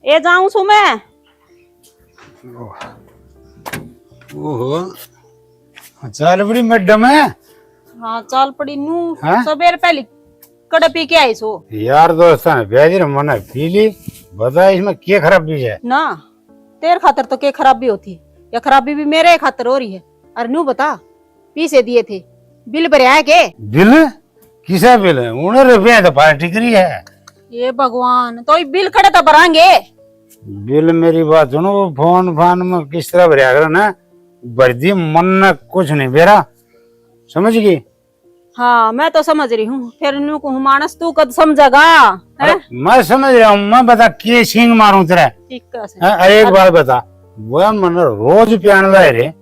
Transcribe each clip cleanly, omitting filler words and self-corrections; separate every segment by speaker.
Speaker 1: ए जाऊं सु मैं।
Speaker 2: ओहो चल बड़ी मैडम है।
Speaker 1: हाँ चल पड़ी नू
Speaker 2: हाँ?
Speaker 1: सबेर पहले कड़े पी के आई सो।
Speaker 2: यार दोस्ता ने भेज मना पी ली। बता इसमें क्या खराबी है?
Speaker 1: ना तेरे खातर तो क्या खराबी होती या खराबी भी मेरे खातर हो रही है। अरे नू बता पीसे दिए थे बिल भरे है के?
Speaker 2: बिल किसा बिल है? 19 रुपया तो पार्टी करी है।
Speaker 1: ये भगवान तो बिल खड़े तो भरांगे।
Speaker 2: बिल मेरी बात सुनो, वो फोन फान में किस तरह भरिया करो ना, भर दी मन न कुछ नहीं बेरा, समझ गई?
Speaker 1: हाँ मैं तो समझ रही हूँ, फिर नू को मानस तू कद समझेगा है?
Speaker 2: मैं समझ रहा हूँ। मैं बता के सिंग मारूं तेरा?
Speaker 1: ठीक है
Speaker 2: अरे एक बात बता, वो मन रोज पियान लाए रे,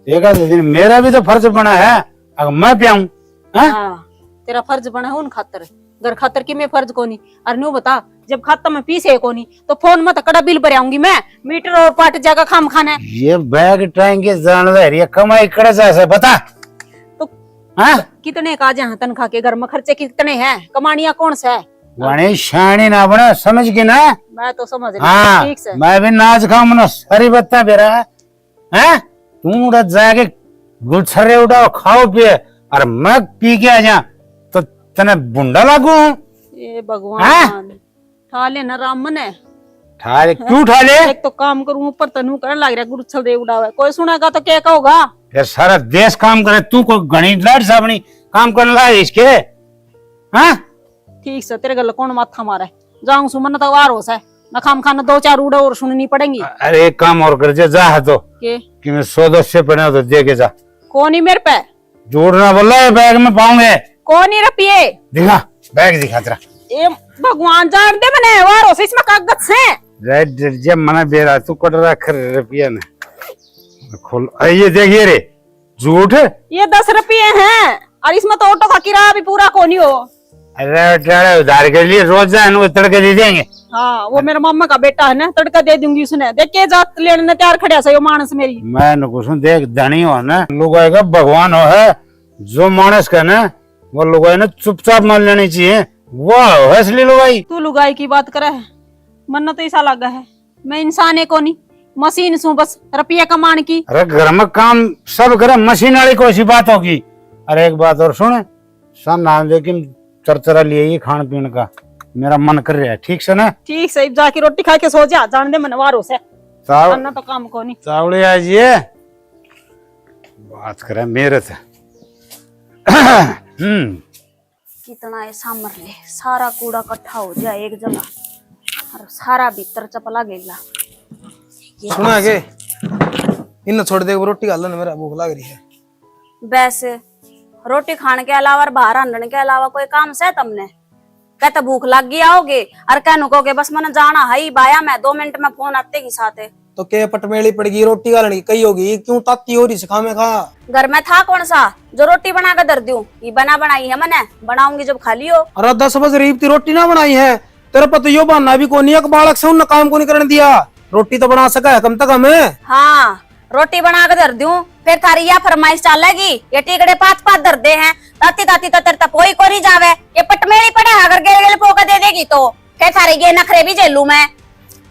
Speaker 2: एक आध दिन मेरा भी तो फर्ज बना है अगर मैं पियाऊं।
Speaker 1: हाँ तेरा फर्ज बना है उन खातर, घर खातर की मैं फर्ज कोनी। अरे नू बता जब खाता में पीसे कोनी तो फोन में तकड़ा बिल भर आऊंगी मैं, मीटर और पाट जाकर खाम खाना है।
Speaker 2: ये बैग टाइम के जानदार ये कमाई करे से बता
Speaker 1: तो
Speaker 2: हाँ?
Speaker 1: कितने का जहाँ तनखा के घर में खर्चे कितने हैं, कमानिया कौन सा है?
Speaker 2: वाणी शानी ना बना, समझ के ना?
Speaker 1: मैं तो समझ रही
Speaker 2: हाँ
Speaker 1: ठीक से।
Speaker 2: मैं भी नाच खाऊं मनो सारी बत्ता बेरा है। तू उड़ा जाके गुलछरे उठाओ खाओ पिए और मैं पी के आ जा तो तने बुंडा लागू।
Speaker 1: ये भगवान ठा लेना राम मने।
Speaker 2: ठाले क्यों ठाले?
Speaker 1: एक तो काम करूं ऊपर तनु करने लग रहा गुरछल दे उड़ावे, कोई सुनेगा तो क्या कहोगा?
Speaker 2: फिर सारा देश काम करे, तू को घनी लाड साबनी काम करने लगा इसके। हाँ
Speaker 1: ठीक से तेरे गल कौन माथा मारे? जाऊं सुमन तो वार हो सा न खाम खाना 2-4 उड़े और सुननी पड़ेंगी।
Speaker 2: अरे एक काम और कर जा है तो
Speaker 1: के
Speaker 2: कि मैं 100-200 पड़े तो दे के जा।
Speaker 1: कौन ही मेरे पे
Speaker 2: जोड़ना बोला है बैग में पाऊंगे।
Speaker 1: कौन ही रपिए
Speaker 2: दिखा बैग दिखा तेरा।
Speaker 1: ए भगवान जान दे मने वार हो सा इसमें कागज से
Speaker 2: जब मना बेरा तू कट रख रुपया ने खोल। ये देखिए रे झूठ।
Speaker 1: ये 10 रुपये हैं और इसमें तो ऑटो का किराया भी पूरा कोनी हो।
Speaker 2: अरे उधार के लिए रोज जाए तड़के दे देंगे।
Speaker 1: हाँ वो मेरे मामा का बेटा है ना, तड़का दे दूंगी उसने। देख के जात लेने तैयार खड़े सही मानस मेरी।
Speaker 2: मैं नुकुसू देख धनी हो ना, लुगाई का भगवान हो है, जो मानस का ना वो लुगाई ने चुपचाप मान लेनी चाहिए। वाह हो असली लुगाई।
Speaker 1: तू लुगाई की बात करे है, मन तो ऐसा लगा है मैं इंसान है कोनी, मशीन सू बस रुपया कमान की।
Speaker 2: अरे घर में काम सब करे, मशीन वाली कोई सी बात होगी। अरे एक बात और सुने, सन नाम लेकिन चरचरा लिए ही खान पीन का मेरा मन कर रहा है, ठीक से ना?
Speaker 1: ठीक सही जाके रोटी खा के सो जा, जान दे मनवारो से अन्ना तो काम कोनी।
Speaker 2: चावड़े आजिए बात करे मेरे से।
Speaker 1: कितना ऐसा मर ले, सारा कूड़ा इकट्ठा हो जाए एक जगह और सारा भीतर चपला गेला।
Speaker 3: सुना के इन छोड़ दे, रोटी खा लो ना, मेरा भूख लग रही है।
Speaker 4: वैसे रोटी खाने के अलावा और बाहर आने के अलावा कोई काम से तुमने? कहते भूख लग गई आओगे और कहनु कहोगे बस मैंने जाना है बाया मैं 2 मिनट में फोन आते की साथ है।
Speaker 3: तो के पटमेली पड़गी रोटी गालने की कही होगी, क्यों ताती हो रही सिखा में खा।
Speaker 4: घर में था कौन सा जो रोटी बना कर दर दूं? ये बना बनाई है मैंने, बनाऊंगी जब खाली हो।
Speaker 3: अरे 10 बजे रीब की रोटी ना बनाई है, तेरे पता यो बहाना भी कोनी है, बालक से उन काम को नहीं करने दिया। रोटी तो बना सका है कम तक हमें।
Speaker 4: हाँ रोटी बना कर धर दूं, फिर थारी या फरमाइश चलेगी ये टिकड़े 5-5 धर दे हैं, ताती ताती तो तेरे तक कोई कोरी जावे। ये पटमेली पड़े अगर गेल गेल पोका दे देगी तो फिर थारी ये नखरे भी झेलू मैं।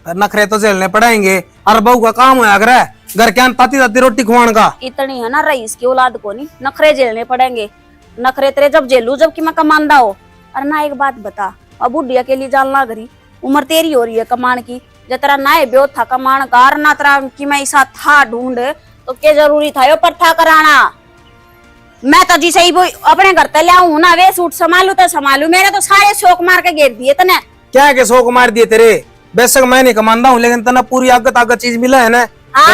Speaker 3: नखरे तो झेलने पड़ेंगे, और बहू का काम है अगर घर के ताती ताती रोटी खुआन का।
Speaker 4: इतनी है ना रईस की औलाद को नहीं, नखरे झेलने पड़ेंगे। नखरे तेरे जब झेलू जब कि मैं कमांदा हो। और ना एक बात बता, अब बुढ़िया के लिए जानना करी, उम्र तेरी हो रही है कमान की, जो तेरा ना ब्यो था कमान का और ना तेरा कि मैं ऐसा था ढूंढ तो क्या जरूरी था यो पट्ठा कराना। मैं तो जिसे ही अपने घर तक लाऊं ना, वे सूट संभालू तो संभालू, मेरे तो सारे शौक मार के घेर दिए तने।
Speaker 3: क्या के शौक मार दिए तेरे? बेशक मैं नहीं कमांदा हूँ लेकिन तना पूरी आगत आगत चीज मिला है ना।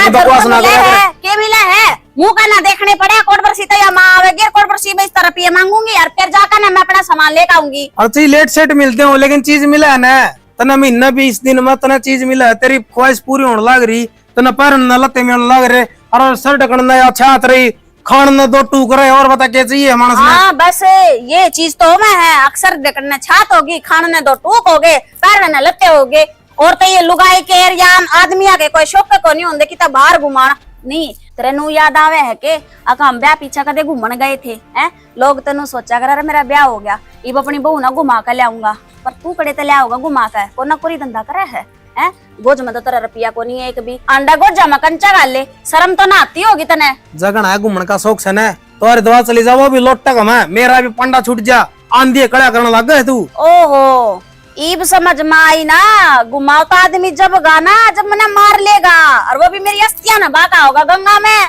Speaker 4: बकवास ना है के मिला है, मुंह का ना देखने पड़े। कोट पर सीता या माँ आवेगी, कोट पर सी इस तरह रुपये मांगूंगी और फिर जाकर ना मैं अपना सामान लेकर आऊंगी।
Speaker 3: अच्छा लेट सेट मिलते हो लेकिन चीज मिला है ना, तना महीना 20 दिन में तना चीज मिला है, तेरी ख्वाहिश पूरी होने लग रही, तना पैर न लते में लग रहे और सर ढकना अच्छा रही, खान न 2 टुकड़े और बता क्या चाहिए मानस में।
Speaker 4: हाँ बस ये चीज तो मैं है, अक्सर ढकना छात होगी, खान ने 2 टूक हो गए, पैर न लते हो गए। और तो ये लुगाई के या आदमी आगे कोई शौक को नहीं होंगे कि बाहर घुमाना नहीं। तेरे नु याद आवे है के अका हम ब्याह पीछा कदे घूमन गए थे हैं, लोग तेनु सोचा कर मेरा ब्याह हो गया, इब अपनी बहू ना घुमा कर लाऊंगा, पर तू कड़े ते लाऊंगा घुमा कर, को ना कोई धंधा करे है है। गोज में तो तेरा रुपया को नहीं है एक भी। अंडा गोजा में कंचा गाल ले, शर्म तो ना आती होगी तने।
Speaker 3: जगन है घूमने का शौक से न, तो अरे दवा चली जाओ, वो भी लोटा कम है, मेरा भी पंडा छूट जा, आंधी कड़ा करने लग गए तू।
Speaker 4: ओहो, ईब समझ में आई ना, घुमाओ तो आदमी जब गाना जब मना मार लेगा, और वो भी मेरी अस्थियां ना बहाता होगा गंगा में,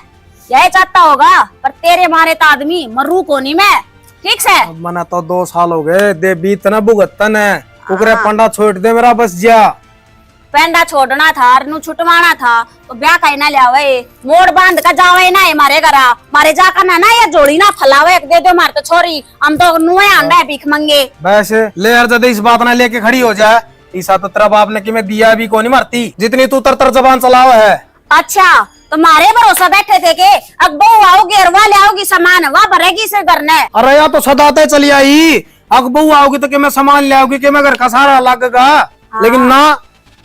Speaker 4: यही चाहता होगा। पर तेरे मारे तो आदमी मरू को नहीं मैं, ठीक से।
Speaker 3: अब मना तो 2 साल हो गए, दे बीत न भुगतन है, उकरे पंडा छोड़ दे मेरा बस जा।
Speaker 4: पेंडा छोड़ना था, अरनू छुटवाना था, तो ब्याह का ना लियावे, मोड़ बांध का जावे ना है मारे घरा, मारे जाकर ना ये जोड़ी ना फलावे, दे दो मार तो छोरी, हम तो नुए आंडा है भीख मंगे।
Speaker 3: वैसे ले यार जद इस बात ना लेके खड़ी हो जाए, ईसा तो तेरा बाप ने कि मैं दिया भी को नहीं मारती, जितनी तू तर जबान चलावा है।
Speaker 4: अच्छा, तो मारे भरोसा बैठे थे के अब बहू आओगी और ले आओगी सामान, वह भरेगी से घर ने।
Speaker 3: अरे यार तो सदाते चली आई, अब बहू आओगी तो कि मैं सामान ले आओगी, कि मैं घर का सारा लगेगा, लेकिन ना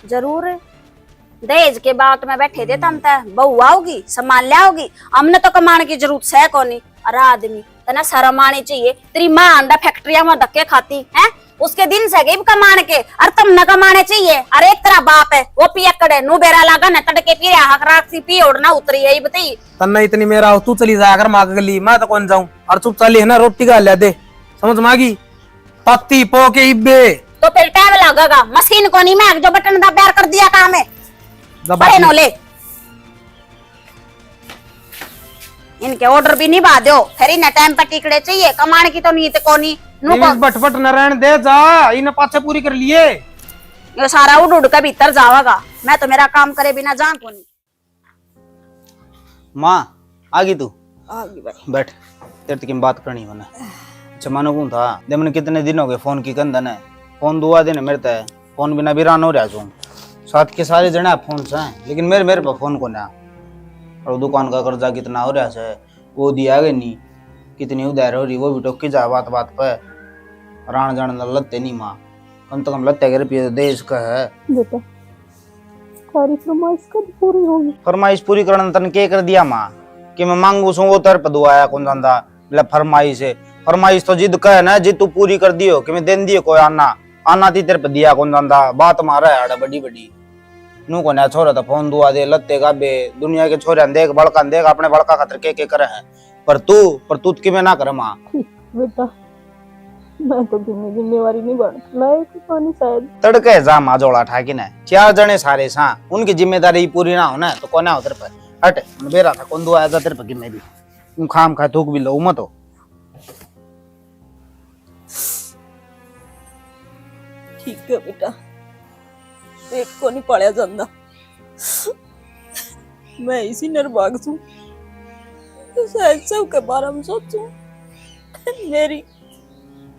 Speaker 4: जरूर दहेज के बात में बैठे थे तम तक, बहू आओगी सामान ले आओगी, हमने तो कमाने की जरूरत है कोनी। अरे आदमी तना शर्म आनी चाहिए, तेरी माँ अंडा फैक्ट्रिया में धक्के खाती है, उसके दिन से गई कमाने के, और तुम न कमाने चाहिए। अरे एक तेरा बाप है वो पियकड़े नु बेरा लगा न तड़के पी रहा हकराक सी पी उड़ना उतरी है बताई।
Speaker 3: तन्ना इतनी मेरा हो, तू चली जाकर माँ गली, मैं तो कौन जाऊं, और चुप चली है ना, रोटी का ले दे, समझ मागी पत्ती पो के इब्बे,
Speaker 4: तो फिर टाइम लगेगा, मशीन को नहीं, मैं जो बटन दबा कर दिया काम है बड़े नोले। इनके ऑर्डर भी निभा दो, फिर इन्हें टाइम पर टिकड़े चाहिए, कमाने की तो नीत कोनी
Speaker 3: बटबट न रहने दे जा, इन पाछे पूरी कर लिए,
Speaker 4: ये सारा उड़ उड़ के भीतर जावागा, मैं तो मेरा काम करे बिना जान कोनी।
Speaker 2: माँ आ गई तू?
Speaker 4: आ गई भाई,
Speaker 2: बैठ, तेरे तक बात करनी मैंने। अच्छा मानो कौन था दे, मैंने कितने दिन हो गए फोन की कंदन है, फोन दुआ दिन मेरे तय, फोन बिना बिरान हो रहा छू, साथ के सारे जने फोन से हैं, लेकिन मेरे पर फोन को ना, और दुकान का कर्जा कितना हो रहा है वो दिया गया नहीं, कितनी उधार हो रही वो भी टोकी जा बात बात पे, रान जान लत्ते नहीं माँ, कम से कम लत्ते के रुपये देश का है।
Speaker 5: बेटा सारी फरमाइश कब पूरी होगी?
Speaker 2: फरमाइश पूरी करने तन के कर दिया माँ, कि मैं मांगू सू वो तर पदुआ आया कौन जानता, फरमाइश है, फरमाइश तो जिद कह ना, जिद तू पूरी कर दियो, कि मैं देन दियो कोई आना थी तेरे पे दिया कौन जानता, बात मारा है आड़ा बड़ी बड़ी नू को ना छोरा था फोन दुआ दे लत्ते का बे, दुनिया के छोरे देख बड़का देख अपने बड़का खातर के करे हैं, पर तू कि मैं ना करे माँ।
Speaker 5: बेटा मैं तो जिम्मेवारी नहीं बन लायक पानी शायद।
Speaker 2: तड़के जा माँ जोड़ा ठाकी ने 4 जने सारे सा, उनकी जिम्मेदारी पूरी ना होना तो कौन हो तेरे पर, हट बेरा था कौन दुआ आया तेरे पर, कि मेरी तुम खाम खा थूक भी लो मत हो।
Speaker 5: ठीक है बेटा, एक को नहीं पढ़ा जाता, मैं इसी निर्भाग हूँ, तो शायद सबके बारे में सोचूं, मेरी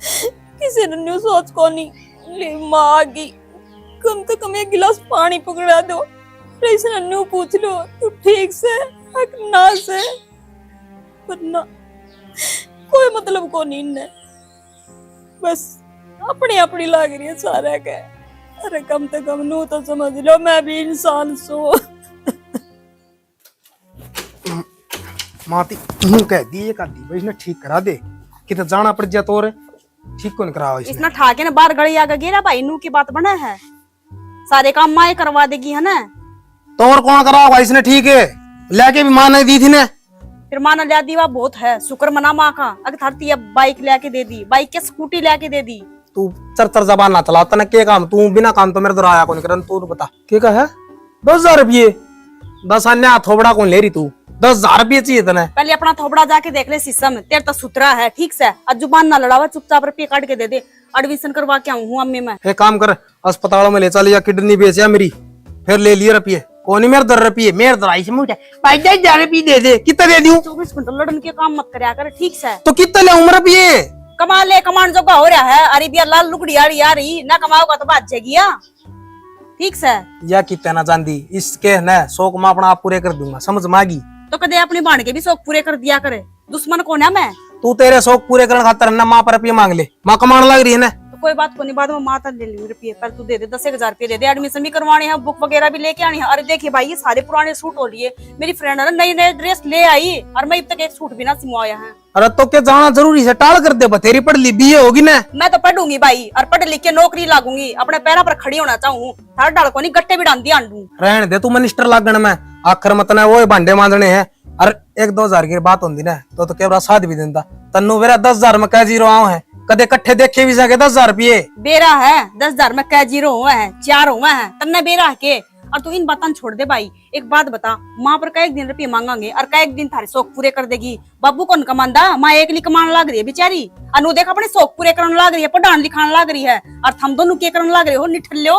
Speaker 5: किसी ने न्यू सोच को नहीं ले, माँ आ गई, कम से कम एक गिलास पानी पकड़ा दो, इसने न्यू पूछ लो तू ठीक से ना से, वरना कोई मतलब को नहीं ने, बस अपनी अपनी लाग रही है सारे के। अरे कम से कम नू तो समझ लो मैं भी इंसान सो।
Speaker 3: माती तू कह दी एक आदि भाई, इसने ठीक करा दे, किते जाना पड़ जा तोरे, ठीक कौन करावा इसने,
Speaker 4: इसने ठाके ने बार गड़ी आगे गिरा भाई, नू की बात बना है, सारे काम माए करवा देगी है ना,
Speaker 3: तो और कौन करावा इसने, ठीक है लेके भी मां ने दी थी ने,
Speaker 4: फिर माँ ने लिया दी वह बहुत है, शुक्र मना माँ का, अगर धरती अब बाइक लेके दे दी, बाइक के स्कूटी लेके दे दी।
Speaker 3: तू चर जबान ना चला, तने के काम, तू बिना काम तो मेरे दर आया कौन करन, तू बता के का है 10,000 रुपये, 10 अन्य थोबड़ा कौन ले रही तू, 10,000 रुपये चाहिए तने,
Speaker 4: पहले अपना थोबड़ा जाके देख ले शीशा में, तेरे तो सुथरा है ठीक से, आज जुबान ना लड़ावा, चुपचाप रुपये काट के दे दे, एडमिशन करवा के आऊँ अम्मी मैं।
Speaker 3: एक काम कर अस्पताल में ले चल, या किडनी बेच या मेरी, फिर ले लिए रुपये, कौन मेरे दर रुपये, मेरे दर आई से मुझे 5,000 रुपये दे दे, कितना दे दूं,
Speaker 4: 24 घंटे लड़न के काम मत करया कर ठीक से,
Speaker 3: तो कितना ले उम्र रुपये,
Speaker 4: कमा ले, कमान जो का हो रहा है, अरे बिया लाल लुकड़ी आ रही ना कमाओगा तो बात जाएगी ठीक से,
Speaker 3: या कितना ना जानती, इसके न शौक मैं अपना आप पूरे कर दूंगा, समझ मागी,
Speaker 4: तो कदे अपने बाण के भी शौक पूरे कर दिया करे, दुश्मन कौन है मैं,
Speaker 3: तू तेरे शौक पूरे करने खातर ना माँ पर रुपये मांग ले, माँ कमाने लग रही है ना,
Speaker 4: तो कोई बात को नहीं, बाद में माता ले ली रुपये, पर तू दे दे 10,000 रुपये दे दे, एडमिशन भी करवानी है, बुक वगैरह भी लेके आनी है। अरे देखिए भाई ये सारे पुराने सूट हो लिए, मेरी फ्रेंड है ना नई नई ड्रेस ले आई, और मैं अब तक एक सूट भी ना सिलवाया है।
Speaker 3: अरे तो क्या जाना जरूरी से टाल कर दे, बतेरी पढ़ ली बीए होगी ना।
Speaker 5: मैं तो पढ़ूंगी भाई और पढ़ लिख के नौकरी लागूंगी, अपने पैरों पर खड़ी होना चाहूँ। हर डाल को नहीं गट्टे भी डांदी आंडू।
Speaker 3: रहने दे तू मिनिस्टर लागण में, आखिर मतलब वो भांडे मांजने हैं। और 1-2 हजार की बात होती ना तो क्या साथ भी देता तन्नू मेरा 10,000 में कह जीरो आओ है, कदे कट्ठे देखे भी सके 10,000 रुपये
Speaker 5: बेरा है। 10,000 में कै जीरो हुआ है, 4 हुआ है, तन्ने बेरा के। और तू इन बातों छोड़ दे भाई। एक बात बता, माँ पर कई दिन रुपये मांगांगे और कई दिन थारे शौक पूरे कर देगी। बाबू कौन कमांदा, माँ एक लिए कमाने लाग रही है बेचारी। अनु देख अपने शौक पूरे करने लाग रही है, पढ़ाने लिखाने लाग रही है, और थम दोनों के करने लाग रहे हो निठल्ले।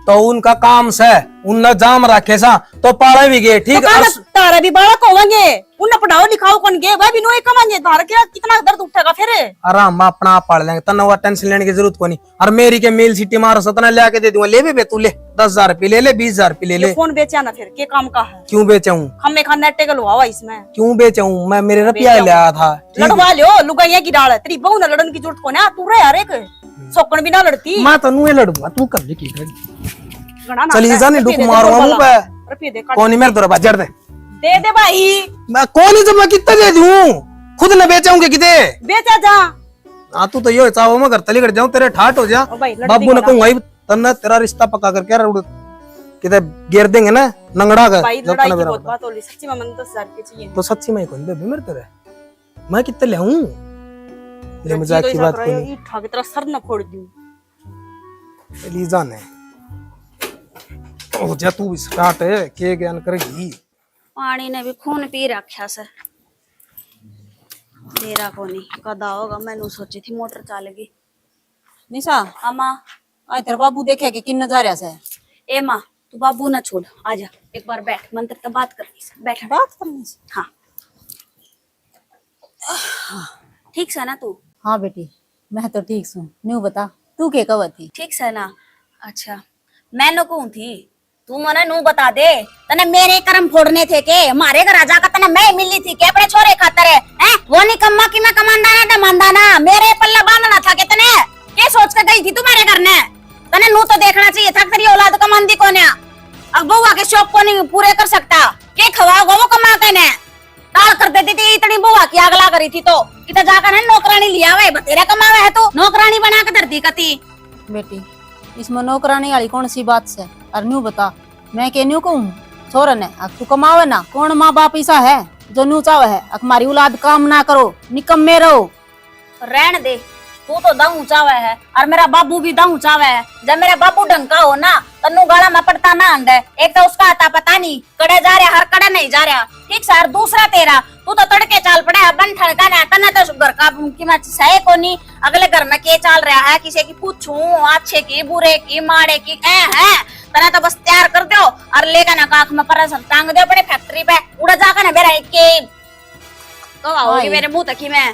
Speaker 3: तो उनका काम से उन जाम रखे सा तो पाले भी गए ठीक
Speaker 5: है। तारे भी बालक होंगे, उन्हें पढ़ाओ लिखाओ कौन गए, वह भी नोए कमाएंगे। तारे क्या कितना दर्द उठेगा फिर।
Speaker 3: आराम अपना आप पाल लेंगे, तना टेंशन लेने की जरूरत को नहीं। और मेरी के मेल सिटी मारो सतना ले आके दे दूंगा, ले भी तू ले 10,000 रुपये ले ले, 20,000 रुपये ले ले।
Speaker 5: फोन बेचा ना फिर, के काम का है?
Speaker 3: क्यों बेचाऊं?
Speaker 5: हमें खाना टेकल हुआ इसमें।
Speaker 3: क्यों बेचाऊं? मैं मेरे रुपया ले आया था।
Speaker 5: लड़वा लो, लुगाइया की डाल है तेरी बहू, ना लड़न की जरूरत को ना। तू रहे यार एक सोकन भी ना लड़ती।
Speaker 3: मैं तो नुए लड़ूंगा, तू कर ले की
Speaker 5: घना ना
Speaker 3: चली जा, नहीं डुक मारूंगा मुंह पे।
Speaker 5: रुपये दे
Speaker 3: कौन मेरे तरफ जड़ दे
Speaker 5: दे भाई।
Speaker 3: मैं कौन ही, जब मैं कितना दे दूं, खुद न बेचाऊंगे किते
Speaker 5: बेचा जा।
Speaker 3: हाँ तू तो यो चाहो मैं घर तली कर जाऊं, तेरे ठाट हो जा। बाबू ने कहूंगा तन्ना तेरा रिश्ता पक्का करके किते गिर देंगे ना नंगड़ा का।
Speaker 5: भाई लड़ाई की बहुत बात हो रही, सच्ची में मन 10,000 रुपये चाहिए।
Speaker 3: तो सच्ची में कौन बेबी मेरे तेरे मैं कितने ले आऊं? ले मजाक की बात कोई नहीं,
Speaker 5: ठा के तेरा सर न फोड़ दूं।
Speaker 3: लीजा ने ओ जा तू भी स्टार्ट है के ज्ञान करेगी।
Speaker 4: पानी ने भी खून पी रखा से मेरा को नहीं कदा होगा। मैंने सोची थी मोटर चलेगी।
Speaker 1: निशा
Speaker 4: अम्मा
Speaker 1: आज तेरा बाबू देखे कि किन नजारा से।
Speaker 4: ए माँ तू बाबू ना छोड़, आजा एक बार बैठ, मंत्र तो बात करनी से बैठ।
Speaker 1: बात करनी से?
Speaker 4: हाँ ठीक से ना तू?
Speaker 1: हाँ बेटी मैं तो ठीक हूँ, न्यू बता तू के कब थी?
Speaker 4: ठीक से ना? अच्छा मैं नो कौन थी, तू मने नू बता दे। तने मेरे कर्म फोड़ने थे के मारे घर राजा का तने मैं मिली थी के अपने छोरे खातर है? वो निकम्मा की मैं कमांडा ना दमांदा ना, मेरे पल्ला बांधना था के तने के सोच कर गई थी तुम्हारे घर ने? तने नू तो देखना चाहिए था तेरी औलाद कमांदी कौन है। अब बउआ के शौक को नहीं पूरे कर सकता के खवाओगे वो कमा के ने ताल कर देती थी। इतनी बुआ की आग ला करी थी तो कितना जाकर है नौकरानी लिया हुआ है, बतेरा कमावे है तो नौकरानी बना के धरती कती।
Speaker 1: बेटी इसमें नौकरानी वाली कौन सी बात से? और न्यू बता मैं के न्यू कहूँ छोरन है तू कमावे ना, कौन माँ बाप ऐसा है जो न्यू चावे है हमारी औलाद काम ना करो निकम्मे रहो?
Speaker 4: रहन दे, तू तो दाऊ चावे है और मेरा बाबू भी दाऊ चावे है। जब मेरा बाबू ढंग का हो ना तन्नू गाला में पड़ता ना अंडे। एक तो उसका आता पता नहीं कड़े जा रहा हर कड़े नहीं जा रहा ठीक सर। दूसरा तेरा तू तो तड़के चाल पड़ा है बन ठड़का ना तना तो घर का की मैं सहे को नहीं। अगले घर में के चाल रहा है किसी की पूछू अच्छे की बुरे की माड़े की है तना तो बस तैयार कर दो और लेकर ना काख में पर टांग दो अपने फैक्ट्री पे उड़ा जाकर ना मेरा के तो आओगी मेरे मुंह तक ही मैं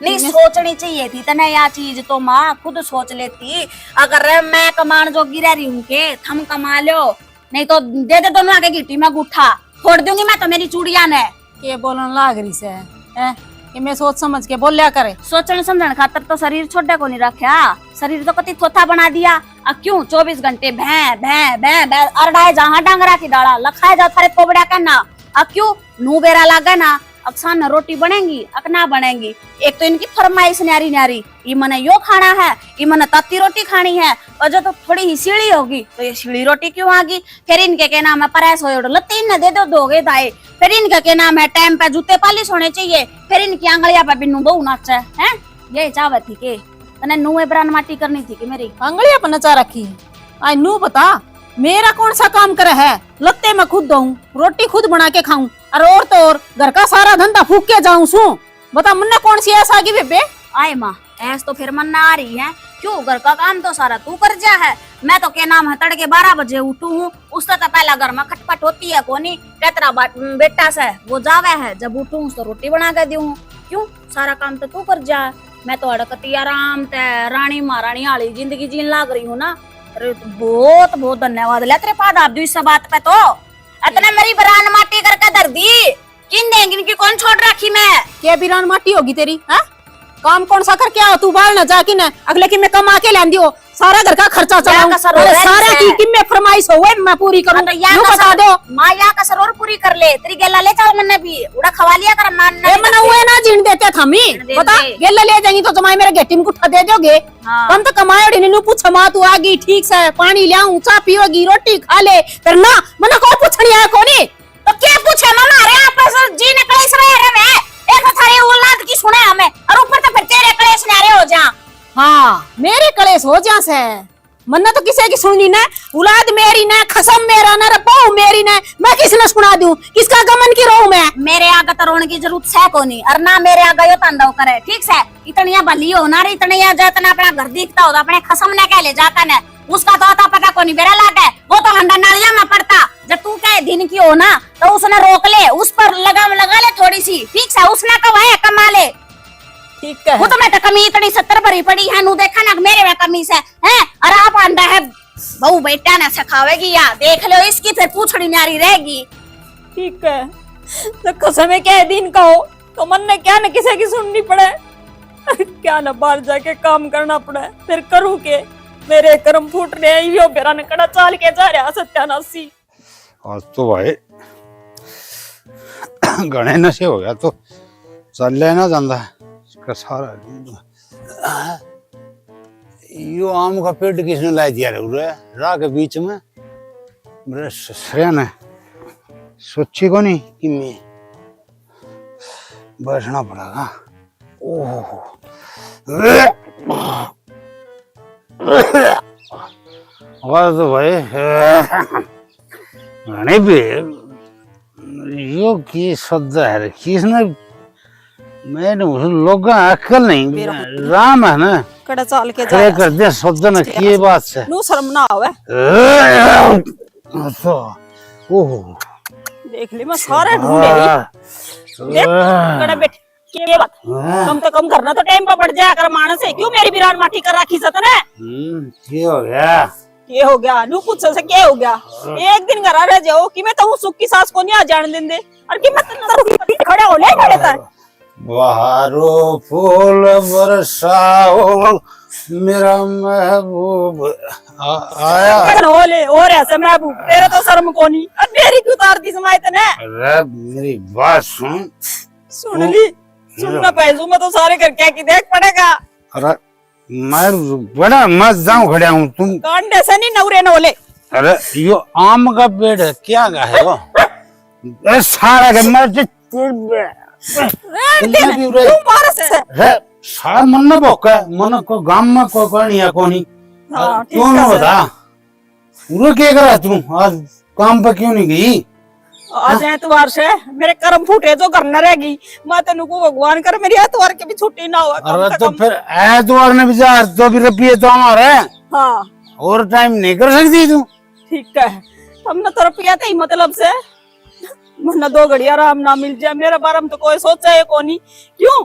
Speaker 4: नहीं सोचनी चाहिए थी तने या चीज तो माँ खुद सोच लेती। अगर मैं कमान जो गिरा रही हूँ के थम कमा लो, नहीं तो दे दे दोनों आगे गिट्टी में गुठा फोड़ दूंगी मैं तो मेरी चूड़िया ने।
Speaker 1: के बोलन लाग रही से कि मैं सोच समझ के बोल लिया करे।
Speaker 4: सोचने समझने खातर तो शरीर छोटे को नहीं रखा, शरीर तो कति थोथा बना दिया। अब क्यों 24 घंटे भैं भैं भैं भैं अरडाए जहाँ डांगरा की डाला लखाए जा थारे थोबड़ा करना। अब क्यों नू बेरा लागा ना अक्सान न रोटी बनेगी अकना बनेगी। एक तो इनकी फरमाइश न्यारी न्यारी, ये मने यो खाना है, ये मने तत्ती रोटी खानी है। और जो तो थोड़ी ही सीढ़ी होगी तो ये सीढ़ी रोटी क्यों आगी। फिर इनके के नाम है परेस हो लत्ती न दे दो दोगे दाए। फिर इनके के नाम है टाइम पे जूते पालिश होने चाहिए। फिर इनकी आंगलिया पे बिन्नू बहु नाचे है। ये चावत थी के तने नुए ब्रान माटी करनी थी कि मेरी
Speaker 1: आंगलिया पर नचा रखी है। आई नू बता मेरा कौन सा काम करे है? लत्ते में खुद दूं रोटी खुद बना के खाऊं और तो और घर का सारा धंधा फूक के जाऊं सू। बता मुन्ना कौन सी ऐसा आगे बेबे?
Speaker 4: आए माँ ऐस तो फिर मन ना आ रही है क्यों? घर का काम तो सारा तू कर जा है। मैं तो के नाम है तड़के 12 बजे उठू हूँ, उससे तो पहला घर में खटपट होती है कोनी कैतरा बेटा से वो जावे है। जब उठू तो रोटी बना के दूं क्यों? सारा काम तो तू कर जा। मैं तो अड़कती आराम ते रानी महारानी वाली जिंदगी जीन लाग रही हूँ ना। अरे बहुत बहुत धन्यवाद ले तेरे पाद आप इस बात पे। तो इतना मेरी बरान माटी करके धर दी किन देंगे इनकी कौन छोड़ रखी मैं?
Speaker 1: क्या बिरान माटी होगी तेरी? हाँ काम कौन सा करके आओ तू बाल न जाके न अगले की मैं कमा के लांदी हो सारा घर का खर्चा चलाऊं
Speaker 4: कसर
Speaker 1: अरे
Speaker 4: हो रहा है
Speaker 1: सारा
Speaker 4: इससे।
Speaker 1: की मैं फरमाइश हो मैं पूरी करूं
Speaker 4: तो या
Speaker 1: यूं बता
Speaker 4: कसर-
Speaker 1: दो
Speaker 4: माँ या कसर और पूरी कर ले तेरी गेला ले चल मैंने भी उड़ा खवा लिया कर मान
Speaker 1: ए मना हुए ना जीण देते था मी
Speaker 4: दे
Speaker 1: बता
Speaker 4: दे।
Speaker 1: गेला ले जाएंगी तो जमाई मेरे गेटी में कुठा दे दोगे
Speaker 4: हाँ।
Speaker 1: कम तो कमाए और इन्हें पूछ माँ तू आ गई ठीक से पानी लाऊं चाय पियोगी रोटी खा ले फिर ना मना कोई पूछनी है कोनी
Speaker 4: तो क्या पूछे मामा अरे आप जी ने कलेश रहे रे मैं एक थारी औलाद की सुने हमें और ऊपर तो फिर तेरे कलेश नारे हो जा
Speaker 1: हाँ मेरे कलेश हो जा से मन्ना तो किसी की सुननी ना औलाद मेरी ना खसम मेरा ना बहू मेरी ना मैं किसने सुना दूं किसका गमन की रहूं मैं
Speaker 4: मेरे आगे तो रोने की जरूरत है कोनी और ना मेरे आगे यो तंदव करे ठीक से इतनी भली हो ना रे इतनी जितना अपना घर दिखता हो अपने खसम ने कह ले जाता ने उसका तो आता पता कोनी बेरा लागे वो तो हंडा नालिया में पड़ता जब तू कहे दिन की हो ना तो उसने रोक ले उस पर लगाम लगा ले थोड़ी सी ठीक से उसने कमाए कमा ले
Speaker 1: ठीक है
Speaker 4: वो तो मैं तो कमी इतनी 70 भरी पड़ी है नु देखा ना मेरे में कमी से है और आप अंडा है बहू बेटा ने सिखावेगी या देख लो इसकी फिर पूछड़ी नारी रहेगी
Speaker 5: ठीक है तो कसम क्या दिन का हो तो मन ने क्या न किसी की सुननी पड़े क्या न बाहर जाके काम करना पड़े फिर करूँ के मेरे कर्म फूट रहे यो बेरा ने कड़ा चाल के जा रहा सत्यानाशी
Speaker 6: आज तो भाई घने नशे हो गया तो चल लेना जाता है इसका सारा यो आम का पेड़ किसने ला दिया रे राह के बीच में मेरे ससुर ने सोची को नहीं कि मैं बैठना पड़ेगा ओह और तो भाई घने भी यो की शब्द है किसने मैंने उस लोग अक्ल नहीं राम है ना
Speaker 5: कड़ा चाल के
Speaker 6: खड़े कर दे शब्द न की बात से
Speaker 5: नु शर्म ना आवे
Speaker 6: तो ओह
Speaker 5: देख ले मैं सारे ढूंढे देख कड़ा बैठ के बात कम तो कम करना तो टाइम पर बढ़ जाया कर मानस है क्यों मेरी बिरान माटी कर रखी सत ने
Speaker 6: ये हो गया
Speaker 5: ये हो गया नु पूछ से क्या हो गया एक दिन घर रह जाओ कि मैं तो सुख की सास को नहीं आ जान देंदे और कि मैं तो खड़े हो ले खड़े था
Speaker 6: बहारो फूल बरसाओ मेरा महबूब आया
Speaker 5: होले और ऐसे महबूब तेरे तो शर्म कोनी और मेरी क्यों तार दी समायत ने
Speaker 6: अरे मेरी बात सुन
Speaker 5: सुन ली सुनना पैसू में तो सारे घर क्या की देख पड़ेगा
Speaker 6: अरे मैं बड़ा मत जाऊं खड़ा हूँ तुम
Speaker 5: कांडे से नहीं नवरे न होले
Speaker 6: अरे यो आम का पेड़ है क्या का है वो सारा के मर
Speaker 5: तू मार से
Speaker 6: सारा मन न भोका मन को गांव में को नहीं है कोनी
Speaker 5: हाँ, ठीक
Speaker 6: क्यों
Speaker 5: है
Speaker 6: न बता पूरा क्या करा तू आज काम पे क्यों नहीं गई
Speaker 5: आज एतवार से मेरे कर्म फूटे जो करना रहेगी मैं तेन को भगवान कर मेरी एतवार के भी छुट्टी ना हो
Speaker 6: अरे तो फिर ऐतवार ने बाजार तो भी रुपये तो हमारे
Speaker 5: हाँ
Speaker 6: और टाइम नहीं कर सकती तू
Speaker 5: ठीक है हमने तो रुपया थे मतलब से वरना 2 घड़ी आराम ना मिल जाए मेरे बारे में तो कोई सोचा है कोनी क्यों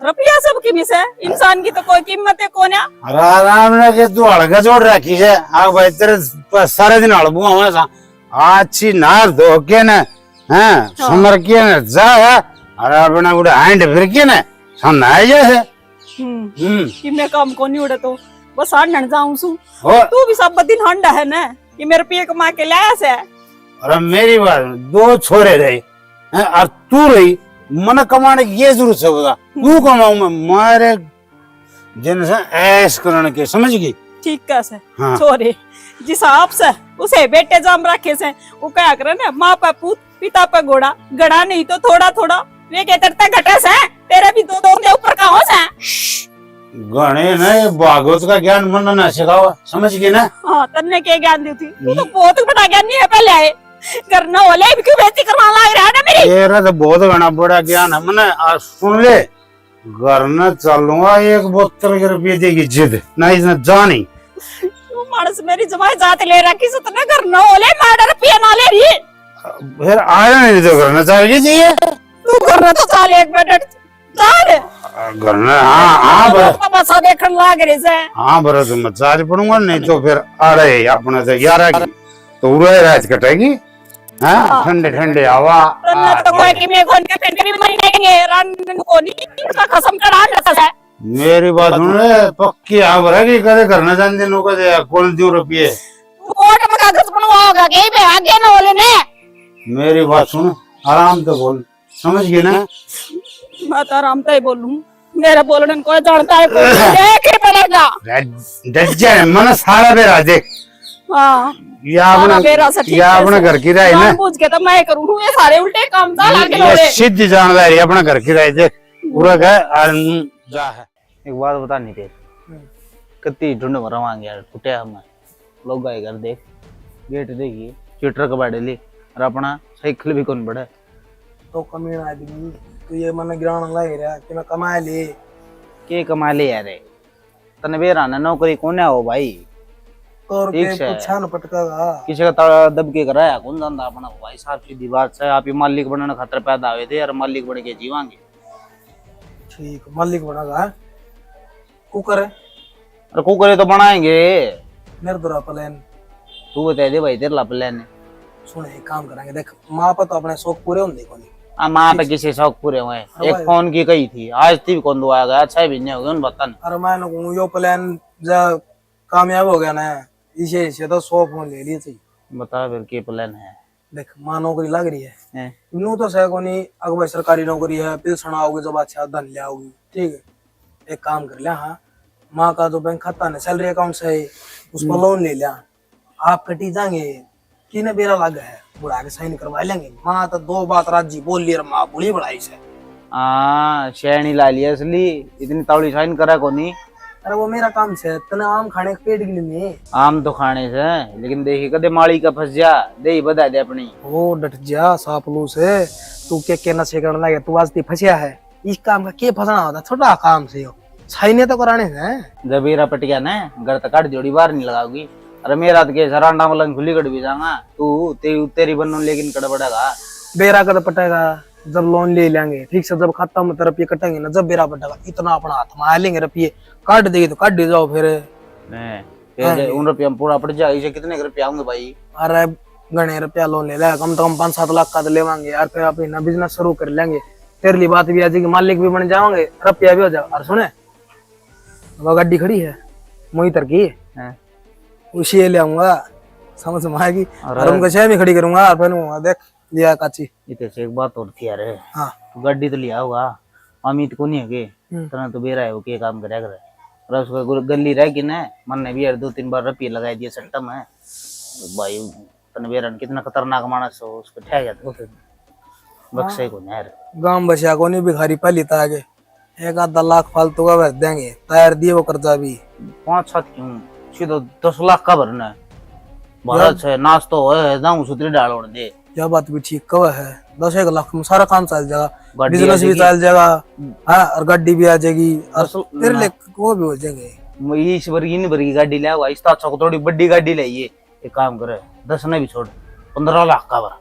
Speaker 5: रुपया सबकी मिस है इंसान की तो कोई कीमत है कोन्या
Speaker 6: अरे आराम ने के तू हड़का जोड़ रखी है आ भाई तेरे पास सारे दिन हड़बू हमारे अच्छी नार धो के न हैं समर के न जा अरे अपना उड़ा हैंड फिर के न सन आए जैसे
Speaker 5: कि मैं काम को नहीं उड़े तो बस हंडन जाऊं सू
Speaker 6: हो
Speaker 5: तू भी सब दिन हंडा है ना कि मेरे पिए कमा के लाया से
Speaker 6: अरे मेरी बात 2 छोरे रहे हैं और तू रही मन कमाने की ये जरूरत है बता तू कमाऊ मैं मारे जिनसे ऐश करने के समझ गई
Speaker 5: ठीक है से
Speaker 6: हाँ।
Speaker 5: छोरे जिस आप से उसे बेटे जाम रखे से वो क्या करे ना माँ पे पूत पिता पे घोड़ा गड़ा नहीं तो थोड़ा थोड़ा वे के तरते घटे से तेरे भी 2 दे ऊपर का हो से
Speaker 6: गणे ने भागवत का ज्ञान मन ना सिखाओ समझ गई ना
Speaker 5: हाँ तन्ने के ज्ञान दी थी तू तो बहुत बड़ा ज्ञान नहीं है पहले आए करना हो ले क्यों बेइज्जती करवा लाग रहा है ना मेरी
Speaker 6: तेरा तो बहुत घना बड़ा ज्ञान है मैंने आज सुन ले घर न चलूंगा 1 बोतल के रुपये देगी जिद ना इसने जानी
Speaker 5: तू मानस मेरी जमाई जात ले रखी से तन्ने करना हो ले माडर पिया ना ले रही
Speaker 6: फिर आया नहीं तो घर न चाहिए
Speaker 5: तू करना तो चाल एक मिनट चाल
Speaker 6: घर न हाँ बर
Speaker 5: तमाशा देखने लाग रही से
Speaker 6: हाँ बरा तो मैं चार्ज पढ़ूंगा नहीं तो फिर आ रहे अपने से 11 की तो उड़े रात कटेगी हाँ ठंडे ठंडे हवा
Speaker 5: तन्ने तो कोई कि मैं कौन के पेट भी मर जाएंगे रन को नहीं उसका कसम करा ना है
Speaker 6: मेरी बात सुन रे, पक्की आप रहेगी कदे करना जानते नो कदे कौन दियो रुपये।
Speaker 1: कोर्ट में कागज बनवाओगा कहीं पे आगे ना बोले ने।
Speaker 6: मेरी बात सुन, आराम से बोल, समझ गए ना?
Speaker 5: मैं तो आराम से ही बोलूं, मेरा बोलने में कोई जानता है कोई देख ही पड़ेगा।
Speaker 6: डज्जा है मन सारा बेरा देख।
Speaker 5: हाँ
Speaker 6: या अपना घर की राय ना,
Speaker 5: पूछ के तो मैं करूँ ये सारे उल्टे काम था लागे
Speaker 6: ये
Speaker 5: लोड़े।
Speaker 6: सिद्ध जानदारी अपना घर की राय देख पूरा का जा है।
Speaker 2: एक बात बता नहीं तेरे, कितनी ढूंढ रवांगे यार, टूटे हम लोग आए घर देख, गेट देखिए, चीटर कबाड़े ले, और अपना साइकिल भी कौन बड़ा है।
Speaker 3: तो कमीना आदमी तो ये मन गिरान लग रहा कि मैं कमा ले
Speaker 2: के कमा ले यार, तने बेरा ना नौकरी कोने हो भाई,
Speaker 3: तो
Speaker 2: ठीक
Speaker 3: रुपये
Speaker 2: है।
Speaker 3: पूछा न पटका
Speaker 2: किसी का ताड़ा दब के कराया कौन जानता अपना भाई साहब। सीधी बात है, आप ही मालिक बनने खातर पैदा हुए थे और मालिक बन के जीवांगे।
Speaker 3: ठीक मालिक बनेगा कुकर है
Speaker 2: और को करे तो बनाएंगे।
Speaker 3: मेरे दूरा प्लान।
Speaker 2: तू बता दे भाई तेरे ला प्लान है।
Speaker 3: सुन एक काम करेंगे देख माँ पर तो अपने शौक पूरे होंगे कोनी
Speaker 2: माँ पे किसी शौक पूरे हुए, एक फोन की कही थी आज थी कौन दुआ गया 6 महीने हो गए उन बता।
Speaker 3: अरे मैं कहूँ यो प्लान जब कामयाब हो गया ना इसे तो 100 फोन ले लिए थी।
Speaker 2: बता फिर के प्लान है।
Speaker 3: देख माँ नौकरी लग रही है
Speaker 2: हैं?
Speaker 3: नू तो सह कोनी अगर सरकारी नौकरी है पेंशन आओगे जब अच्छा धन ले आओगी ठीक है। एक काम कर लिया हाँ माँ का जो बैंक खाता है सैलरी अकाउंट से है उस पर लोन ले लिया आप कटी जाएंगे कि न बेरा लगा है बुढ़ा के साइन करवा लेंगे। माँ तो 2 बात राजी बोल लिया माँ बुढ़ी बढ़ाई से
Speaker 2: शेरनी ला लिया इसलिए इतनी तावड़ी साइन करा को नहीं।
Speaker 3: अरे वो मेरा काम से तने आम खाने के पेट के लिए
Speaker 2: आम तो खाने से लेकिन देखी कदे माड़ी का फंस जा दे ही बता दे अपनी।
Speaker 3: वो डट जा सापलू से तू के नशे करने लगे तू आज फंसिया है इस काम का के फंसना होता छोटा काम से हो साइने तो कराने हैं।
Speaker 2: जब मेरा पट गया ना घर तक काट जोड़ी बार नहीं लगाओगी। अरे मेरा तो के सरांडा मलंग खुली कट भी जाऊंगा तू तेरी बनू लेकिन कट पड़ेगा।
Speaker 3: बेरा कद पटेगा जब लोन ले लेंगे ठीक से जब खाता में रुपये कटेंगे ना जब बेरा पटेगा इतना अपना हाथ में आ लेंगे रुपये काट देगी तो काट दे जाओ फिर
Speaker 2: उन रुपया में पूरा पड़ जाएगा। इसे कितने रुपया आऊंगे भाई।
Speaker 3: अरे गणे रुपया लोन ले लेगा कम से कम 5-7 लाख का तो लेवांगे यार फिर अपना बिजनेस शुरू कर लेंगे तेरे लिए बात भी आ जाएगी मालिक भी बन जाओगे रुपया भी हो जाएगा। और सुने वो गाड़ी खड़ी है मोहितर की उसी ले आऊंगा समझ में आएगी और उनका चाय भी खड़ी करूंगा और पहनूंगा देख लिया काची।
Speaker 2: इतने से एक बात और थी यार
Speaker 3: हाँ
Speaker 2: तू गाड़ी तो लिया होगा अमित को नहीं है के तना तो बेरा है वो के काम करे और उसका गली रह गई ना मन ने भी यार 2-3 बार रुपये लगा दिए सट्टा में भाई तने बेरा कितना खतरनाक मानस हो उसको ठह जाता बक्से को यार
Speaker 3: गांव बसिया को नहीं भिखारी पहली था आगे 1-2 लाख फालतू का भर देंगे टायर दिए वो कर्जा भी
Speaker 2: 5-7 क्यों सीधो 10 लाख का भरना है भारत से नाश्तो है दाऊ सुतरी डाल ओढ़ दे।
Speaker 3: यह बात भी ठीक कवा है 10-1 लाख में सारा काम चल जाएगा
Speaker 2: गाड़ी
Speaker 3: बिजनेस
Speaker 2: आ
Speaker 3: भी
Speaker 2: जाएगी।
Speaker 3: चल जाएगा हाँ और गाड़ी भी आ जाएगी और
Speaker 2: असल-
Speaker 3: तेरे लिए वो भी हो जाएंगे।
Speaker 2: इस वर्गी नहीं वर्गी गाड़ी ले इस अच्छा को थोड़ी बड़ी गाड़ी लाइए एक काम करे 10 ने भी छोड़ 15 लाख का भर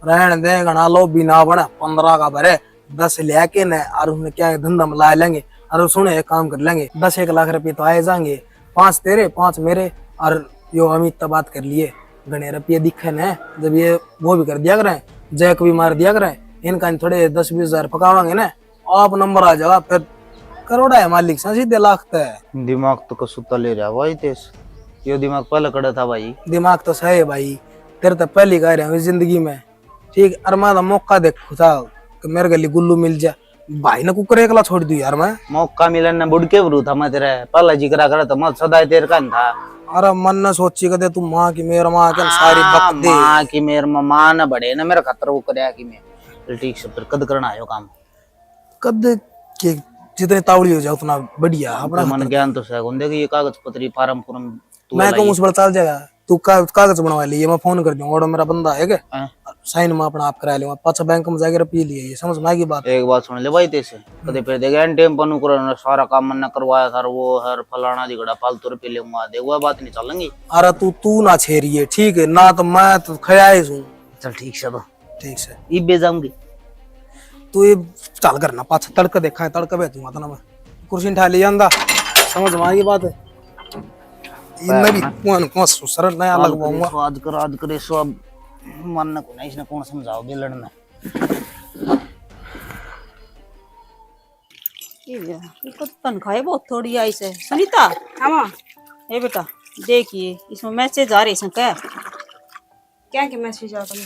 Speaker 3: रहने दे घना लो भी ना बना 15 का भरे 10 लेके न और उसने क्या धंधा में ला लेंगे और सुने एक काम कर लेंगे 10-1 लाख रुपए तो आए जाएंगे 5 तेरे 5 मेरे और यो अमित तो बात कर लिए घने रुपये दिखे न जब ये वो भी कर दिया करें जैक भी मार दिया करें इनका थोड़े 10-20 हजार पकावांगे ना आप नंबर आ जाएगा फिर करोड़ा है मालिक से सीधे लाख है।
Speaker 2: दिमाग तो कसुता ले रहा भाई तेस ये दिमाग पहले कड़ा था भाई।
Speaker 3: दिमाग तो सही है भाई तेरे तो पहली कह रहे हैं जिंदगी में ठीक अरमा का मौका देखो था कि मेरे गली गुल्लू मिल जा भाई ने कुकर एकला छोड़ दी यार मैं
Speaker 2: मौका मिलन ने बुढ़ के बरू था मैं तेरे पहला जिक्र करा तो मत सदा तेरे का था।
Speaker 3: अरे मन न सोची कदे तू माँ की मेरा माँ के सारी बक दे
Speaker 2: माँ की मेरे माँ न बड़े ना मेरा खतर वो करे कि मैं ठीक से फिर कद करना आयो काम
Speaker 3: कद के जितने तावड़ी हो जाए उतना बढ़िया अपना
Speaker 2: मन ज्ञान तो सह देख ये कागज पत्री फार्म फुरम
Speaker 3: मैं कहूँ उस पर चल जाएगा तू कागज बनवा लिए मैं फोन कर दूंगा और मेरा बंदा है क्या साइन में अपना आप करा लूंगा पाछा बैंक में जाकर पी लिए समझ में आएगी बात।
Speaker 2: एक बात सुन ले भाई तेसे कदे फिर देगा टेम पनु कर सारा काम मन करवाया सर वो हर फलाना दिगड़ा फालतू रुपये लेऊंगा देख वो बात नहीं चलेंगी।
Speaker 3: अरे तू ना छेरिए ठीक है ना तो मैं तो खयाई हूँ
Speaker 2: चल ठीक से तो
Speaker 3: ठीक से
Speaker 2: इबे जाऊंगी
Speaker 3: तू ये चल करना पाछा तड़का देखा है तड़का भेजूंगा तो ना मैं कुर्सी उठा ले जांदा समझ में आएगी बात है इनमें भी कौन सर नया लगवाऊंगा
Speaker 2: स्वाद करे सब मन को नहीं इसने कौन समझाओ बेलड़ में
Speaker 1: इसको तो तनख्वाह बहुत थोड़ी आई से। सुनीता,
Speaker 4: हाँ माँ,
Speaker 1: ये बेटा देखिए इसमें मैसेज आ रही है क्या?
Speaker 4: क्या के मैसेज आता है?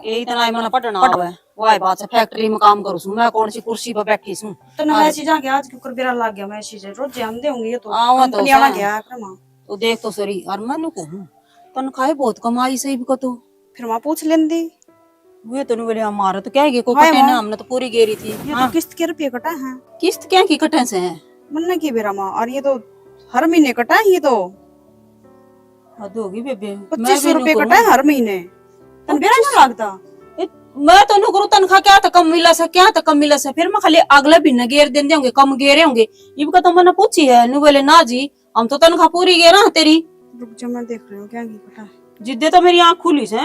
Speaker 1: ये इतना ही मैंने पढ़ना हुआ है। वाह बात है, फैक्ट्री में काम करूँ छू मैं, कौन सी कुर्सी पर बैठी छू।
Speaker 4: तो ना मैसेज आ गया आज क्यों कर बेरा लग गया मैसेज रोज जान देंगे ये तो
Speaker 1: हाँ, तो
Speaker 4: कंपनी वाला
Speaker 1: है।
Speaker 4: गया है माँ।
Speaker 1: तो देख तो सही, और मैं कहूँ तनख्वाह बहुत कमाई सही को तो
Speaker 4: फिर माँ पूछ लेंदी,
Speaker 1: वे तो बोले हमारा तो क्या है को
Speaker 4: हाय
Speaker 1: कटे
Speaker 4: माँ।
Speaker 1: ना, हमने तो पूरी गेरी थी।
Speaker 4: ये
Speaker 1: हाँ,
Speaker 4: तो किस्त के रुपये कटा है
Speaker 1: किस्त क्या की कटे से है?
Speaker 4: मन्ना की बेरा माँ, और ये तो हर महीने कटा है, ये तो
Speaker 1: हद होगी बेबे।
Speaker 4: 2500 रुपये कटा है हर महीने। तन बेरा ना लगता
Speaker 1: मैं तो नु करूँ तनख्वाह क्या तक कम मिला से, क्या तक कम मिला से, फिर मैं खाली अगले महीने गेर देंगे होंगे, कम गेरे होंगे। इब का तो मैंने पूछी है, नु बोले ना जी हम तो तनख्वाह पूरी गेरा तेरी।
Speaker 4: रुक जा मैं देख रही हूँ क्या की कटा है।
Speaker 1: जिद्दे तो मेरी आंख खुली से।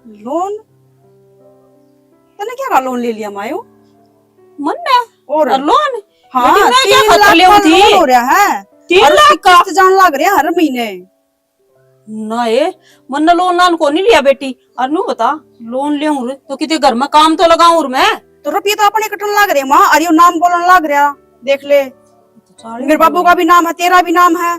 Speaker 4: लोन तने क्या लोन ले लिया मायो?
Speaker 1: मन में
Speaker 4: और
Speaker 1: लोन
Speaker 4: हाँ
Speaker 1: लेकिन मैं क्या
Speaker 4: 3
Speaker 1: खतर
Speaker 4: लाख
Speaker 1: ले
Speaker 4: का
Speaker 1: थी?
Speaker 4: लोन हो रहा है,
Speaker 1: 3
Speaker 4: और
Speaker 1: लाख
Speaker 4: उसकी
Speaker 1: का
Speaker 4: किस्त जान लग रही है हर महीने।
Speaker 1: ना ये मन लोन लान को नहीं लिया बेटी। और नू बता लोन ले तो कितने घर में काम तो लगाऊं मैं।
Speaker 4: तो रुपये तो अपने कटन लग रहे माँ, और ये नाम बोलन लग रहा, देख ले मेरे बाबू का भी नाम है, तेरा भी नाम है,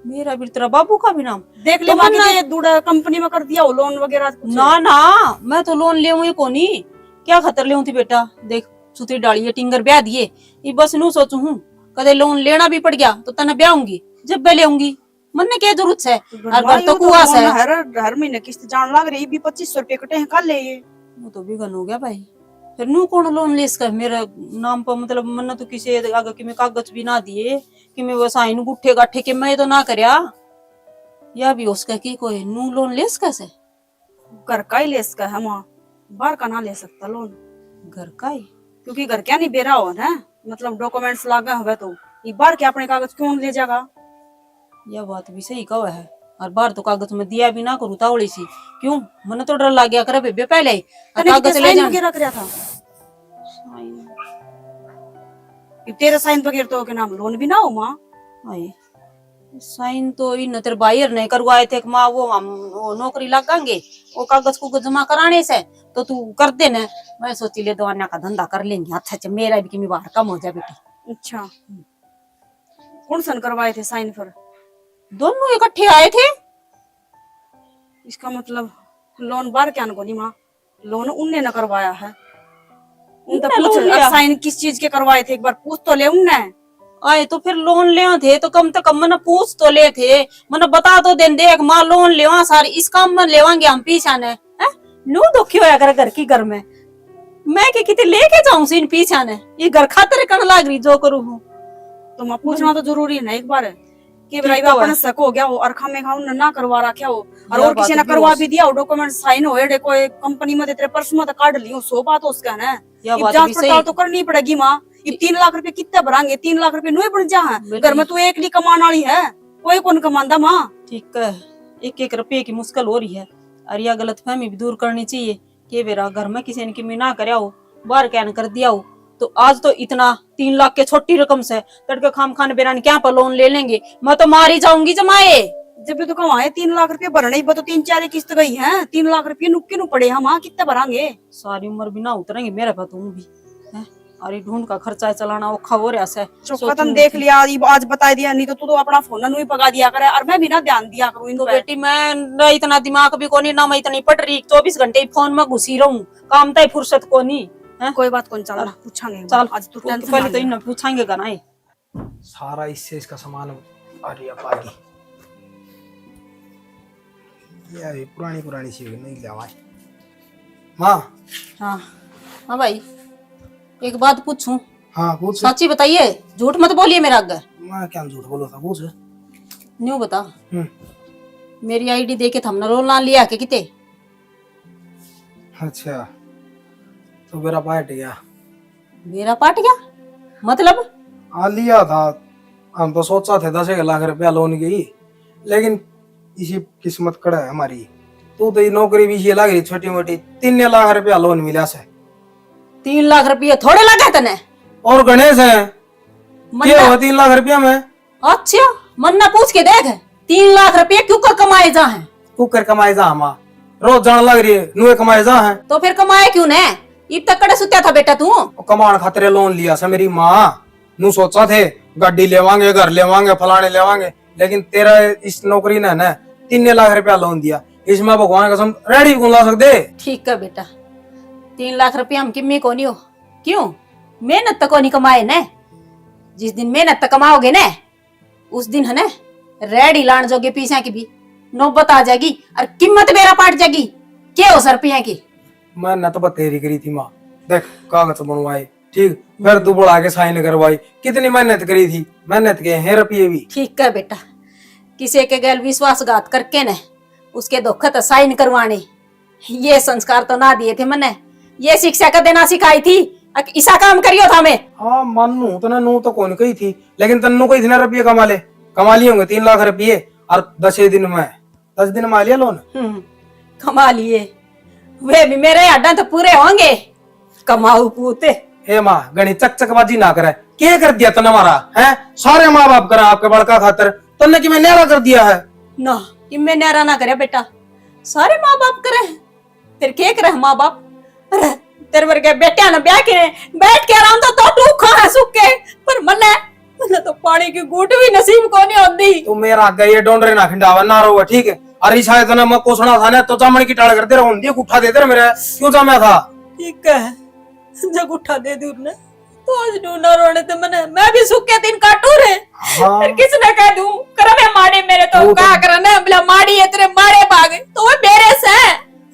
Speaker 1: मेरा भी तेरा बाबू का भी नाम।
Speaker 4: देख ले
Speaker 1: तो
Speaker 4: माँ
Speaker 1: मन्ना-
Speaker 4: कितने दूड़ा कंपनी में कर दिया हो लोन वगैरह कुछ।
Speaker 1: ना ना मैं तो लोन ले को नहीं, क्या खतर ले थी बेटा। देख सुतरी डाली है टिंगर ब्याह दिए, ये बस नू सोचू हूँ कदे लोन लेना भी पड़ गया तो तने ब्याहूंगी जब मैं लेऊंगी। मन ने क्या जरूरत है, और घर तो कुआस है।
Speaker 4: हर महीने किस्त जान लग रही, भी 2500 रुपये कटे हैं कल ले ये।
Speaker 1: वो तो बिगन हो गया भाई। फिर नू कौन लोन ले इसका मेरा नाम पर, मतलब मन तो किसी आगे कि मैं कागज भी ना दिए कि मैं वो साइन गुट्ठे गाठे के मैं तो ना करया, या भी उसका की कोई नू लोन ले इसका से।
Speaker 4: घर का ही ले इसका है माँ, बाहर का ना ले सकता लोन,
Speaker 1: घर का ही
Speaker 4: क्योंकि घर क्या नहीं बेरा हो ना, मतलब डॉक्यूमेंट्स लागा हुआ तो ये बाहर के अपने कागज क्यों ले जाएगा?
Speaker 1: यह बात भी सही कहा है। और बाहर तो कागज में दिया भी ना करूँ तावड़ी सी, क्यों मन तो डर लग गया करे बेबे पहले ही। और
Speaker 4: तने
Speaker 1: कागज ले
Speaker 4: साइन
Speaker 1: जा
Speaker 4: वगैरह कराया था? कि तेरे साइन वगैरह तो के नाम लोन भी ना हो माँ।
Speaker 1: साइन तो इन तेरे बाहर नहीं करवाए थे माँ, वो हम वो नौकरी लगाएंगे वो कागज को जमा कराने से, तो तू कर दे ना। मैं सोची ले दवाना का धंधा कर लेंगे, अच्छा अच्छा मेरा भी कि बाहर कम हो जाए बेटी।
Speaker 4: अच्छा कौन सन करवाए थे साइन पर?
Speaker 1: दोनों इकट्ठे आए थे।
Speaker 4: इसका मतलब लोन बाहर क्या को नहीं माँ, लोन उनने न करवाया है। उन तक
Speaker 1: उनने
Speaker 4: पूछ
Speaker 1: लोन लिया।
Speaker 4: साइन किस चीज के करवाए थे, एक बार पूछ तो ले उनने।
Speaker 1: आए तो फिर लोन ले थे तो कम से कम मन पूछ तो ले थे, मन बता तो दें देख माँ लोन लेवा सारी इस काम में लेवांगे हम पीछा ने नू दुखी होया कर घर की घर में। मैं के कितने लेके जाऊं इन पीछा ने, ये घर खातिर करने लाग रही जो करूँ हूँ।
Speaker 4: तो मैं पूछना तो जरूरी है ना एक बार कि भाई
Speaker 1: ठीक तो
Speaker 4: अपन
Speaker 1: है।
Speaker 4: शक हो गया हो और खामे खाऊ ना करवा रखा हो, और
Speaker 1: यह
Speaker 4: किसी
Speaker 1: बात
Speaker 4: ने
Speaker 1: भी
Speaker 4: करवा
Speaker 1: हो-
Speaker 4: भी दिया हो, डॉक्यूमेंट साइन हो एडे कोई कंपनी में तेरे पर्स में तो काट लियो, सो बात हो उसका ना।
Speaker 1: यह
Speaker 4: अब
Speaker 1: बात
Speaker 4: जांच
Speaker 1: भी
Speaker 4: पड़ताल
Speaker 1: सही।
Speaker 4: तो करनी पड़ेगी माँ। ये 3 लाख रुपए कितने भरांगे? 3 लाख रुपए नुए पड़ जा है
Speaker 1: बेटी।
Speaker 4: घर में, तू एक ली कमाने वाली है, कोई कौन कमांदा माँ।
Speaker 1: ठीक है, एक एक रुपये की मुश्किल हो रही है, और यह गलत फहमी भी दूर करनी चाहिए कि मेरा घर में किसी ने किमी ना करया हो, बाहर कैन कर दिया हो, तो आज तो इतना 3 लाख के छोटी रकम से तड़के खाम खाने बेरान क्या पर लोन ले लेंगे। मैं तो मारी जाऊंगी जमाए।
Speaker 4: जब भी तो कमाए 3 लाख रुपए भरने ही, तो 3-4 किस्त गई है, 3 लाख रुपए नुक्के नु पड़े हम, माँ कितने भरांगे?
Speaker 1: सारी उम्र भी ना उतरेंगे मेरे पे तुम भी है। अरे ढूंढ का खर्चा चलाना औखा हो रहा है।
Speaker 4: चौका तुम देख लिया, आज बता दिया, नहीं तो तू तो अपना फोन नु ही पका दिया करे, और मैं भी ना ध्यान दिया करूँ इन
Speaker 1: तो
Speaker 4: पे।
Speaker 1: बेटी मैं न इतना दिमाग भी कोनी ना, मैं इतनी पढ़ रही 24 घंटे फोन में घुसी रहूं, काम तय फुर्सत कोनी है।
Speaker 4: कोई बात कौन, चल पूछांगे
Speaker 1: चल
Speaker 4: आज तू टेंशन
Speaker 1: पहले तो इन पूछाएंगे का ना।
Speaker 3: सारा इससे इसका सामान आ रही पागी। ये अभी पुरानी पुरानी सी नहीं लिया माँ।
Speaker 1: हाँ हाँ भाई, एक बात पूछूं?
Speaker 3: हाँ पूछ।
Speaker 1: सच्ची बताइए, झूठ मत बोलिए मेरा आगे।
Speaker 3: मैं क्या झूठ बोलो था, पूछ।
Speaker 1: न्यू बता, मेरी आईडी देके हमने रोल ना लिया के किते?
Speaker 3: अच्छा तो मेरा पार्ट गया।
Speaker 1: मेरा पाट गया मतलब?
Speaker 3: हाँ लिया था, हम तो सोचा थे 10 लाख रुपया लोन की, लेकिन इसी किस्मत कड़ा है हमारी। तू तो ये नौकरी भी ये लग रही छोटी मोटी, 3 लाख रुपया लोन मिला से।
Speaker 1: 3 लाख रुपये थोड़े लगे तने?
Speaker 3: और गणेश है क्या
Speaker 1: मन्ना,
Speaker 3: हुआ 3 लाख रुपया में?
Speaker 1: अच्छा मन्ना पूछ के देख, 3 लाख रुपये क्यों कर कमाए जा हैं?
Speaker 3: तू कर कमाए जा, हमा रोज जान लग रही है, नुए कमाए जा है।
Speaker 1: तो फिर कमाए क्यों ने? इब तक कड़े सुत्या था बेटा तू?
Speaker 3: वो कमाण खातिर लोन लिया सा मेरी माँ। नू सोचा थे गाड़ी लेवांगे, घर लेवांगे, फलाने लेवांगे, लेकिन तेरा इस नौकरी ने ना 3 लाख रुपया लोन दिया। इसमें भगवान कसम रेडी कौन ला सकते।
Speaker 1: ठीक है बेटा, 3 लाख रुपया हम किम्मी को नहीं हो। क्यों? मेहनत तो को नहीं कमाए ने। जिस दिन मेहनत तो कमाओगे ने उस दिन है ना रेडी लान जोगे पीसा की भी नौबत आ जाएगी और कीमत मेरा पाट जाएगी। क्या हो सर रुपया की?
Speaker 3: मैंने तो बतेरी करी थी माँ, देख कागज बनवाए, ठीक, फिर तू बुला के साइन करवाई। कितनी मेहनत करी थी, मेहनत के हैं रुपये भी।
Speaker 1: ठीक है बेटा, किसी के गैल विश्वासघात करके न उसके धोखे तो साइन करवाने, ये संस्कार तो ना दिए थे मैंने। ये शिक्षा का देना सिखाई थी, ऐसा काम करियो था मैं।
Speaker 3: हाँ मानू तना नू तो कौन कही थी, लेकिन तन्नू कही थी ना रुपये कमा लिए होंगे 3 लाख रुपये, और 10 दिन में 10 दिन में लिया लोन।
Speaker 1: कमा लिए, वे भी मेरे अड्डा तो पूरे होंगे। कमाऊ पूते
Speaker 3: हे माँ गणी चकचकबाजी ना करे। क्या कर दिया तने हमारा है? सारे माँ बाप करा आपके बड़का खातर, तन्ने की मैं न्यारा कर दिया है
Speaker 1: ना कि मैं न्यारा ना करे बेटा, सारे माँ बाप करे। फिर क्या करे माँ बाप? अरे तेरे वर्गे बेटिया ने ब्याह के बैठ के आराम तो तू खा सुख के, पर मन्ने तो पानी की घूट भी नसीब को नहीं होती।
Speaker 3: तू मेरा आगे ये डोंडरे ना खिंडावा ना रोवा, ठीक है? अरे शायद ना मैं कोसना था ना तो जामन की टाल कर दे रहा हूँ, उठा दे दे मेरे, क्यों जामा था?
Speaker 1: ठीक है, जब उठा दे दी उन्हें तो आज ढूंढना रोने तो मैं भी सुख के दिन काटू रे।
Speaker 3: हाँ।
Speaker 1: फिर किसने कह दूं कर मैं मारे मेरे तो का करना बोला माड़ी है तेरे मारे भाग तो वो मेरे से।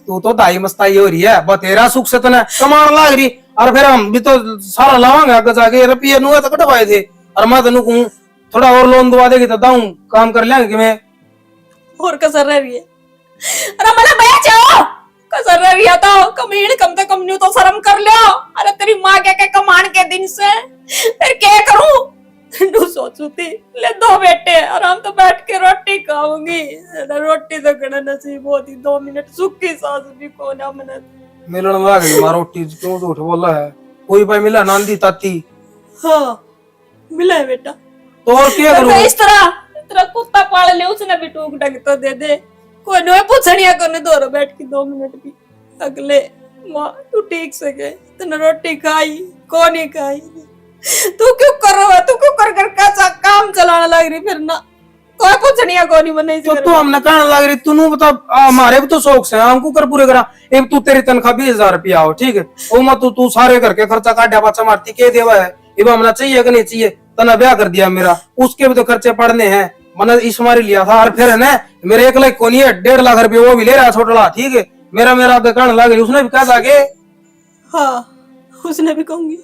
Speaker 3: तू तो दाई मस्ताई हो रही है, बतेरा सुख से तने कमाने लाग रही, और फिर हम भी तो सारा लावांगे आगे जाके। रुपये नुआ तो कटवाए थे, और मैं तेन कहूँ थोड़ा और लोन दवा देगी तो दाऊं काम कर लेंगे कि मैं
Speaker 1: और कसर रह रही है। अरे मतलब बेचो कसर रह रही है तो कमीन कम से कम न्यू तो शर्म कर लो। अरे तेरी माँ के कमान के दिन से फिर क्या करूं? नू सोचू थी ले 2 बेटे आराम तो बैठ के रोटी खाऊंगी, रोटी तो कड़ा नसीब होती 2 मिनट सुखी सांस भी को ना मने
Speaker 3: मिलन लाग गई मां रोटी। क्यों झूठ बोला है? कोई भाई मिला नांदी ताती।
Speaker 1: हाँ मिला है बेटा,
Speaker 3: तो और क्या करूं?
Speaker 1: इस तरह कुत्ता पाल ले उसने भी टूक टक तो दे दे। कोई नो पूछनिया करने दो बैठ के 2 मिनट भी। अगले माँ तू ठीक से गए तूने रोटी खाई को नहीं खाई? तू क्यों कर रहा है? तू क्यों कर कर कैसा काम चलाने लग रही? फिर ना कोई पूछनिया को नहीं बने।
Speaker 3: तो तू हमने कहने लग रही, तू बता हमारे भी तो शौक से हमको कर पूरे करा। एक तू तेरी तनख्वाह 20,000 रुपया हो, ठीक है? ओ मत तू सारे करके खर्चा काटा बच्चा मारती के देवा है, ये हमने चाहिए कि नहीं चाहिए? तना ब्याह कर दिया मेरा, उसके भी तो खर्चे पड़ने हैं। मैंने इस मारी लिया था, और फिर है ना मेरे 1 लाख को नहीं है 1.5 लाख रुपये वो भी ले रहा छोटा, ठीक है? मेरा कहने लग रही, उसने भी कहा था कि
Speaker 1: हाँ उसने भी कहूंगी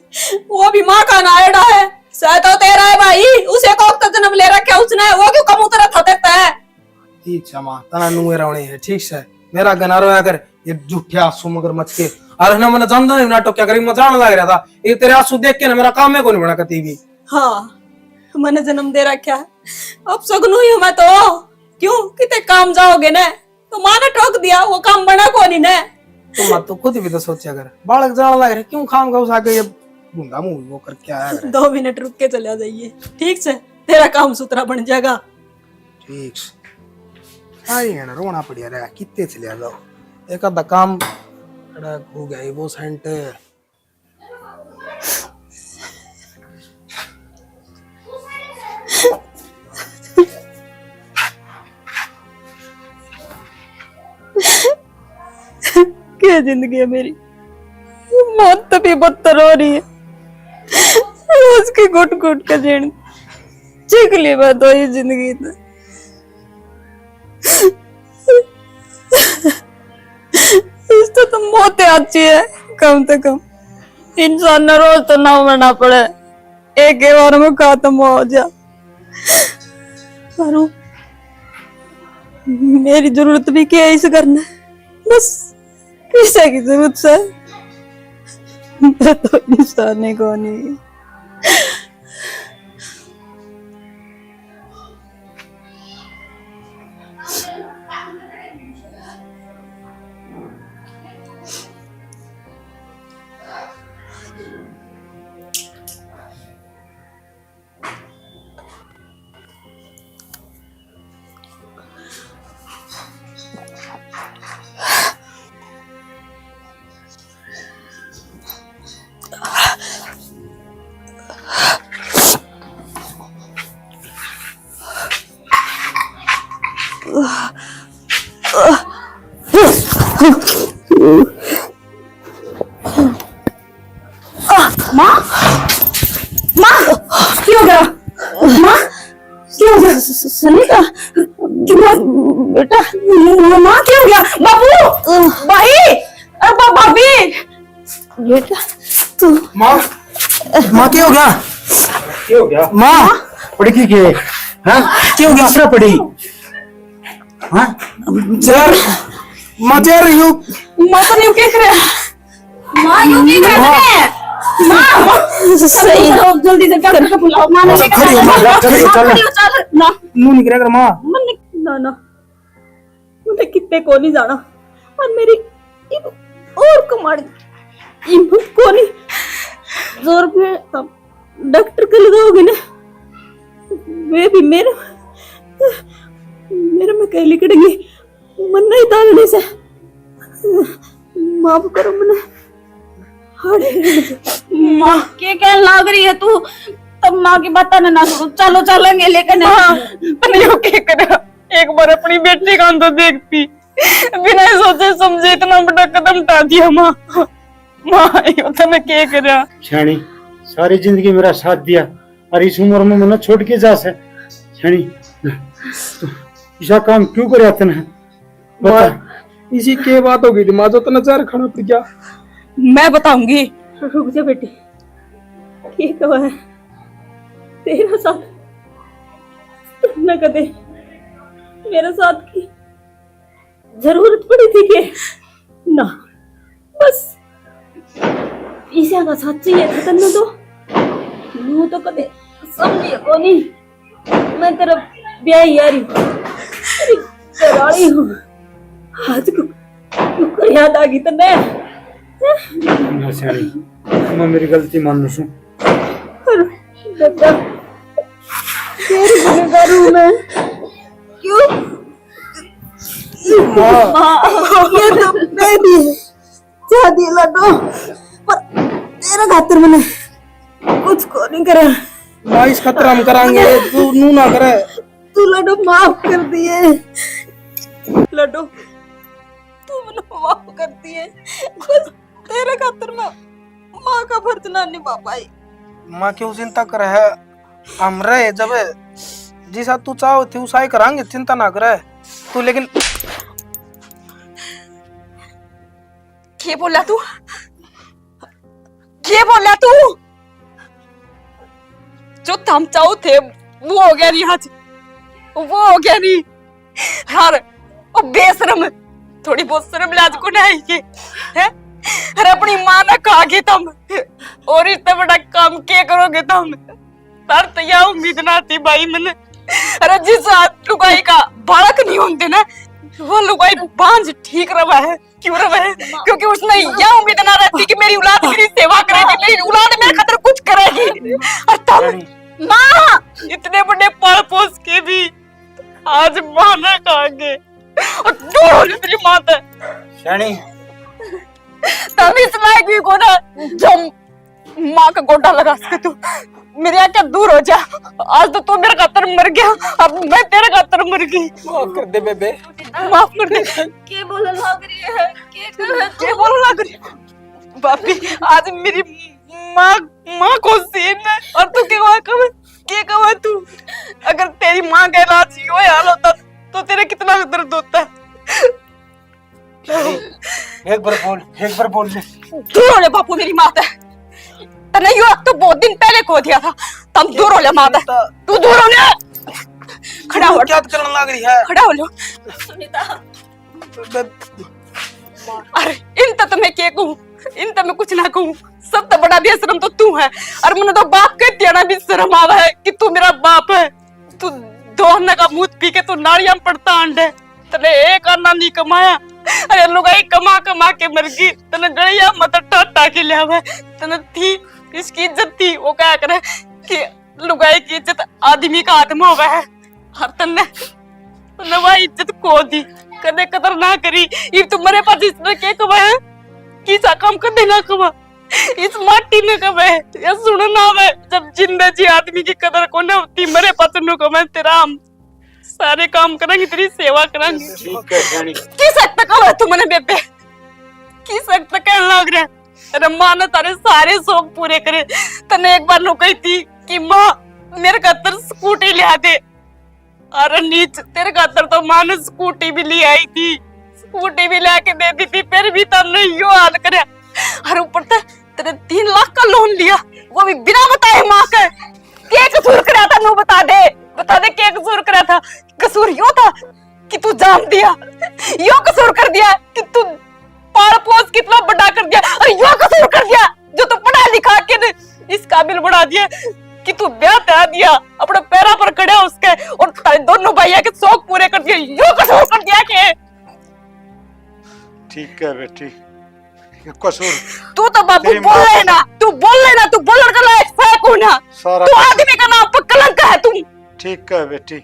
Speaker 1: वो भी माँ का नायडा है, शायद तो तेरा है भाई, उसे को तो जन्म ले रखा उसने, वो क्यों कम उतरा था देता है?
Speaker 3: ठीक है माँ तना नुए रवणे है, ठीक से मेरा गना रोया कर ये झूठे आंसू मगर मच के। और ना मैंने जानता नहीं नाटक क्या करी, मैं जान लग रहा था ये तेरे आंसू देख के ना मेरा काम में को नहीं बना कती भी।
Speaker 1: हाँ मैंने जन्म दे रखा है, अब सगनू ही मैं तो क्यों कितने काम जाओगे ना तो माँ ने ठोक दिया, वो काम बना को नहीं ना।
Speaker 3: तो मत तो खुद भी तो सोचा कर, बालक जान लग रहा क्यों खाम खाऊ आगे ये गुंडा मुंह वो करके आया करे।
Speaker 1: 2 मिनट रुक के चला जाइए, ठीक से तेरा काम सुथरा बन जाएगा।
Speaker 3: ठीक से आई है ना रोना पड़िया रे, कितने चले जाओ एक आधा काम हो गया वो सेंट।
Speaker 1: क्या जिंदगी है मेरी, मौत तो भी बदतर हो रही है। उसकी घुट घुट के जीण चीख ली मैं तो ये जिंदगी तो। इस तो मौत अच्छी है, कम से कम इंसान ने रोज तो ना मरना पड़े, एक ही बार में खत्म हो जा। पर मेरी जरूरत भी क्या है इस करना, बस किसी की जरूरत से मैं तो इंसान को नहीं।
Speaker 4: माँ माँ क्या हो गया? माँ क्या हो गया? सनीता बेटा माँ क्या हो गया? बाबू भाई अरे भाभी बेटा तू
Speaker 3: माँ माँ क्या हो गया?
Speaker 6: क्या हो गया?
Speaker 3: माँ
Speaker 6: पड़ी की के हाँ
Speaker 3: क्या हो गया?
Speaker 6: दूसरा पड़ी हाँ
Speaker 3: यार माँ जा रही हूँ।
Speaker 4: माँ तो नहीं कह रहे माँ यूं नहीं कर रहे माँ सही हो जल्दी से डॉक्टर को बुलाओ माँ ने
Speaker 3: खड़ी हो, माँ, खड़ी हो, चल।
Speaker 4: चल ना
Speaker 3: मुंह निकला कर माँ।
Speaker 5: मैंने ना ना मुझे कितने को नहीं जाना और मेरी एक और कमाड़ी हिम्मत को नहीं 100 रुपये डॉक्टर के लगाओगे ना वे भी मेरे में कहीं लिखड़ेंगे मन नहीं तालने से माफ करो मैंने
Speaker 4: माँ क्या कहने लग रही है तू तब माँ की बात ना सुनो चलो चलेंगे लेकिन
Speaker 5: क्या करा एक बार अपनी बेटी का तो देखती बिना सोचे समझे इतना बड़ा कदम उठा दिया माँ माँ यो तो मैं क्या करा
Speaker 6: छाणी सारी जिंदगी मेरा साथ दिया और इस उम्र में मना छोड़ के जा से छाणी तो ऐसा काम क्यों करे तने बता
Speaker 3: इसी के बात हो गई थी माँ जो तना चार खाना पड़ गया।
Speaker 5: मैं बताऊंगी रुक जा बेटी ठीक है 13 साल न कदे मेरे साथ की जरूरत पड़ी थी कि ना बस ईसा का साथ चाहिए था तन्ने तो यूं तो कदे समझिए को नहीं मैं तेरा ब्याह यारी तेरी कराड़ी हूँ आज को याद आ गई तन्ने
Speaker 6: ना छाणी मैं मेरी गलती मान लूं
Speaker 5: बेटा तेरी गुनहगार हूँ मैं क्यों ये तो बेबी शादी लड्डू पर तेरा खातिर मैंने कुछ को नहीं करा
Speaker 3: माँ इस खतरा हम कराएंगे तू नू ना करे।
Speaker 5: तू लड्डू माफ कर दिए लड्डू तू मैंने माफ कर दिए बस तेरे खातिर मैं माँ का फर्ज ना निभा पाई
Speaker 3: माँ क्यों चिंता करे है हम रहे जब जिसा तू चाहो थी उसा ही करांगे चिंता ना करे तू लेकिन
Speaker 5: क्या बोला तू क्या बोला तू जो हम चाहो थे वो हो गया नहीं आज वो हो गया नहीं यार ओ बेशरम थोड़ी बहुत शर्म लाज को नहीं है अरे अपनी माँ ने कहा कि तुम और इतना बड़ा काम क्या करोगे तुम सर तैयार उम्मीद ना थी भाई मैंने अरे जिस लुगाई का बालक नहीं होते ना वो लुगाई बांझ ठीक रहा है क्यों रहा है क्योंकि उसने यह उम्मीद ना रहती कि मेरी औलाद मेरी सेवा करेगी मेरी औलाद मेरे खातिर कुछ करेगी और तुम माँ इतने बड़े पाल पोस के भी आज माँ ने कहांगे और दूर हो तेरी माँ से
Speaker 6: छाणी
Speaker 5: तब इस लायक भी को ना जो माँ का गोटा लगा सके तू मेरे आके दूर हो जा आज तो तू मेरे खातर मर गया अब मैं तेरे खातर मर गई
Speaker 3: माफ कर दे बेबे।
Speaker 5: माफ कर दे क्या बोलने लग रही है क्या बोलने लग रही है बापी आज मेरी माँ को सीन है और तू क्या कहा तू अगर तेरी माँ का इलाज यो हाल होता तो तेरे कितना दर्द होता
Speaker 6: एक बार बोल ले
Speaker 5: दूर हो ले बापू मेरी माँ है तने यो तो बहुत दिन पहले को दिया था तुम दूर हो ले माँ है तू दूर हो ले खड़ा हो
Speaker 3: क्या करने लग रही है
Speaker 5: खड़ा हो लो सुनीता अरे इन तो मैं क्या कहूँ इन तो मैं कुछ ना कहूँ सब तो बड़ा बेशरम तो तू है और मैंने तो बाप कहती है ना भी शर्म आवा है कि तू मेरा बाप है तू दो अन्ना का मुंह पी के तू नाड़ियां पड़ता अंडे तने एक अन्ना नहीं कमाया अरे लोग कमा कमा के मर गई तने गड़िया मत टाटा के ले आवे तने थी इसकी इज्जत थी वो क्या करे कि लुगाई की इज्जत आदमी का आत्मा हुआ है हर तन्ने नवा इज्जत को दी कदे कदर ना करी ये तुम्हारे पास इसने क्या कमाया किसा काम कदे ना कमा इस माटी ने कमाए या सुन ना वे जब जिंदा जी आदमी की कदर को ना होती मरे पास नु कमाए तेरा हम
Speaker 4: सारे काम करेंगे, तेरी सेवा करेंगे।
Speaker 6: ठीक है रानी।
Speaker 4: किस हद तक हो तू मने बेबे, किस हद तक कहने लग रहा है? अरे माँ ने तारे सारे शौक पूरे करे। तने एक बार नो कही थी कि माँ मेरे खातर स्कूटी ले आ दे। अरे नीच, तेरे खातर तो माँ ने स्कूटी भी ले आई थी, स्कूटी भी लाके दे दी थी, फिर भी तने यो हाल करे। और ऊपर से तेरे 3 लाख का लोन लिया, वो भी बिना बताए माँ के। क्या कसूर करा था? नो बता दे क्या कसूर करा था? कसूर यो था कि तू जान दिया, यो कसूर कर दिया कि तू पाल पोस कितना बड़ा कर दिया, और यो कसूर कर दिया जो तू पढ़ा लिखा के ने इस काबिल बना दिया कि तू ब्याह तय दिया, अपने पैरों पर खड़े हो उसके, और तारे दोनों भैया के शौक पूरे कर दिए। यो कसूर कर दिया के
Speaker 6: ठीक है बेटी, कसूर
Speaker 4: तू तो बाबू बोल लेना, तू बोल लेना, तू बोलने का लायक है कौन है?
Speaker 6: सारा
Speaker 4: तू आदमी का नाम पर कलंक है तुम।
Speaker 6: ठीक है बेटी,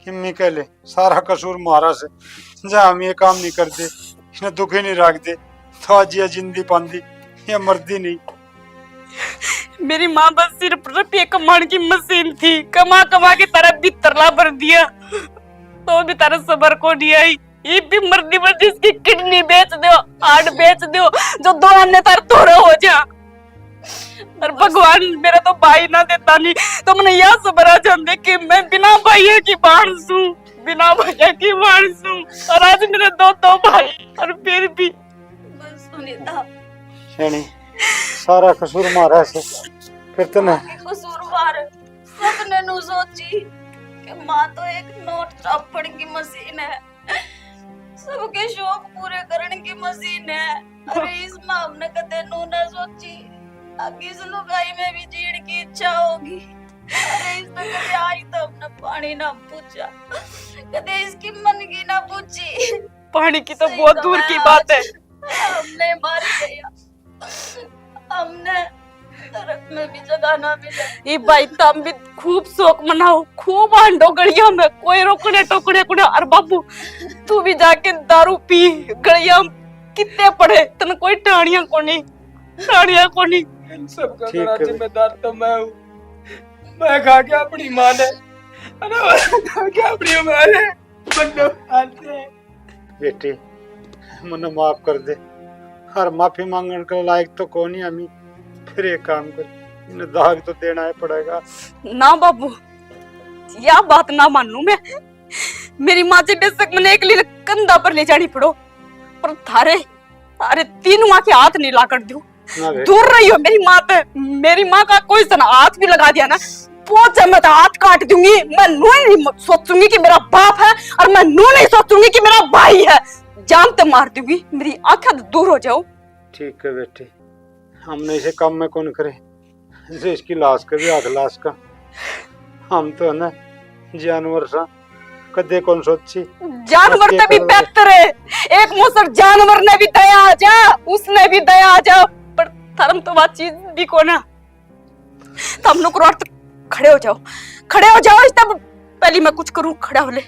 Speaker 6: किम्मी कह ले सारा कसूर मारा से, जा हम ये काम नहीं करते, इन्हें दुखी नहीं रख दे, तो आज ये जिंदी पांदी ये मर्दी नहीं।
Speaker 4: मेरी माँ बस सिर्फ रुपये कमाने की मशीन थी, कमा कमा के तारा बितरला भर दिया, तो भी तारा सबर को नहीं आई। ये भी मर्दी मर्दी इसकी किडनी बेच दो, हार्ट बेच दो, जो 2 अन्य तार तोड़े हो जा। और भगवान मेरा तो भाई ना देता नहीं तो मैंने यह सबर आ जाते कि मैं बिना भाई की बांस हूँ, बिना भैया की बांस हूँ, और आज मेरे 2 भाई, और फिर भी बस सुनीता
Speaker 6: शैनी सारा कसूर मारा से, फिर तो ना
Speaker 5: कसूरवार सबने नु सोची कि माँ तो एक नोट छापने की मशीन है, सबके शौक पूरे करने की मशीन है। अरे इस माँ हमने कदे नू ना सोची आगे इस लुगाई में भी जीण की इच्छा होगी। अरे इस तो कदे आई तो हमने पानी ना पूछा, कदे इसकी मन की ना पूछी।
Speaker 4: पानी की तो बहुत दूर की बात है।
Speaker 5: हमने मार दिया, हमने नरक में भी जगह ना मिले।
Speaker 4: ये भाई तुम भी खूब शौक मनाओ, खूब आंडो गड़िया में, कोई रोकने टोकने को ना। और बाबू तू भी जाके दारू पी, गड़िया कितने पड़े तन कोई टाणिया को नहीं, टाणिया को नहीं।
Speaker 3: इन सब का
Speaker 6: ठीक
Speaker 3: बड़ा
Speaker 6: है।
Speaker 3: जिम्मेदार तो मैं हूँ। मैं खा के अपनी माँ ने, खा के अपनी माँ ने बंदो खाते हैं।
Speaker 6: बेटी मने माफ कर दे, हर माफी मांगने के लायक तो कौन ही हमी, फिर एक काम कर, इन्हें दाग तो देना ही पड़ेगा।
Speaker 4: ना बाबू यह बात ना मानू मैं, मेरी माँ से बेशक मैंने एक लिए कंधा पर ले जानी पड़ो, पर थारे थारे 3 माँ के हाथ नहीं ला कर दूं।
Speaker 6: ना बे,
Speaker 4: दूर रही हो मेरी माँ पे। मेरी माँ का कोई सन हाथ भी लगा दिया ना, पहुंच मैं तो हाथ काट दूंगी। मैं नू नहीं सोचूंगी कि मेरा बाप है, और मैं नू नहीं सोचूंगी कि मेरा भाई है, जान तो मार दूंगी। मेरी आंखें दूर हो जाओ।
Speaker 6: ठीक है बेटी, हमने इसे काम में कौन करे, जैसे इसकी लाश का भी आग लाश का, हम तो है ना जानवर सा, कदे कौन सोची।
Speaker 4: जानवर से भी बेहतर है, एक मुसर जानवर ने भी दया आ जा, उसने भी दया आ जा, पर धर्म तो बात चीज भी को ना। तो हम लोग खड़े हो जाओ, खड़े हो जाओ। तब पहले मैं कुछ करूं, खड़ा हो ले।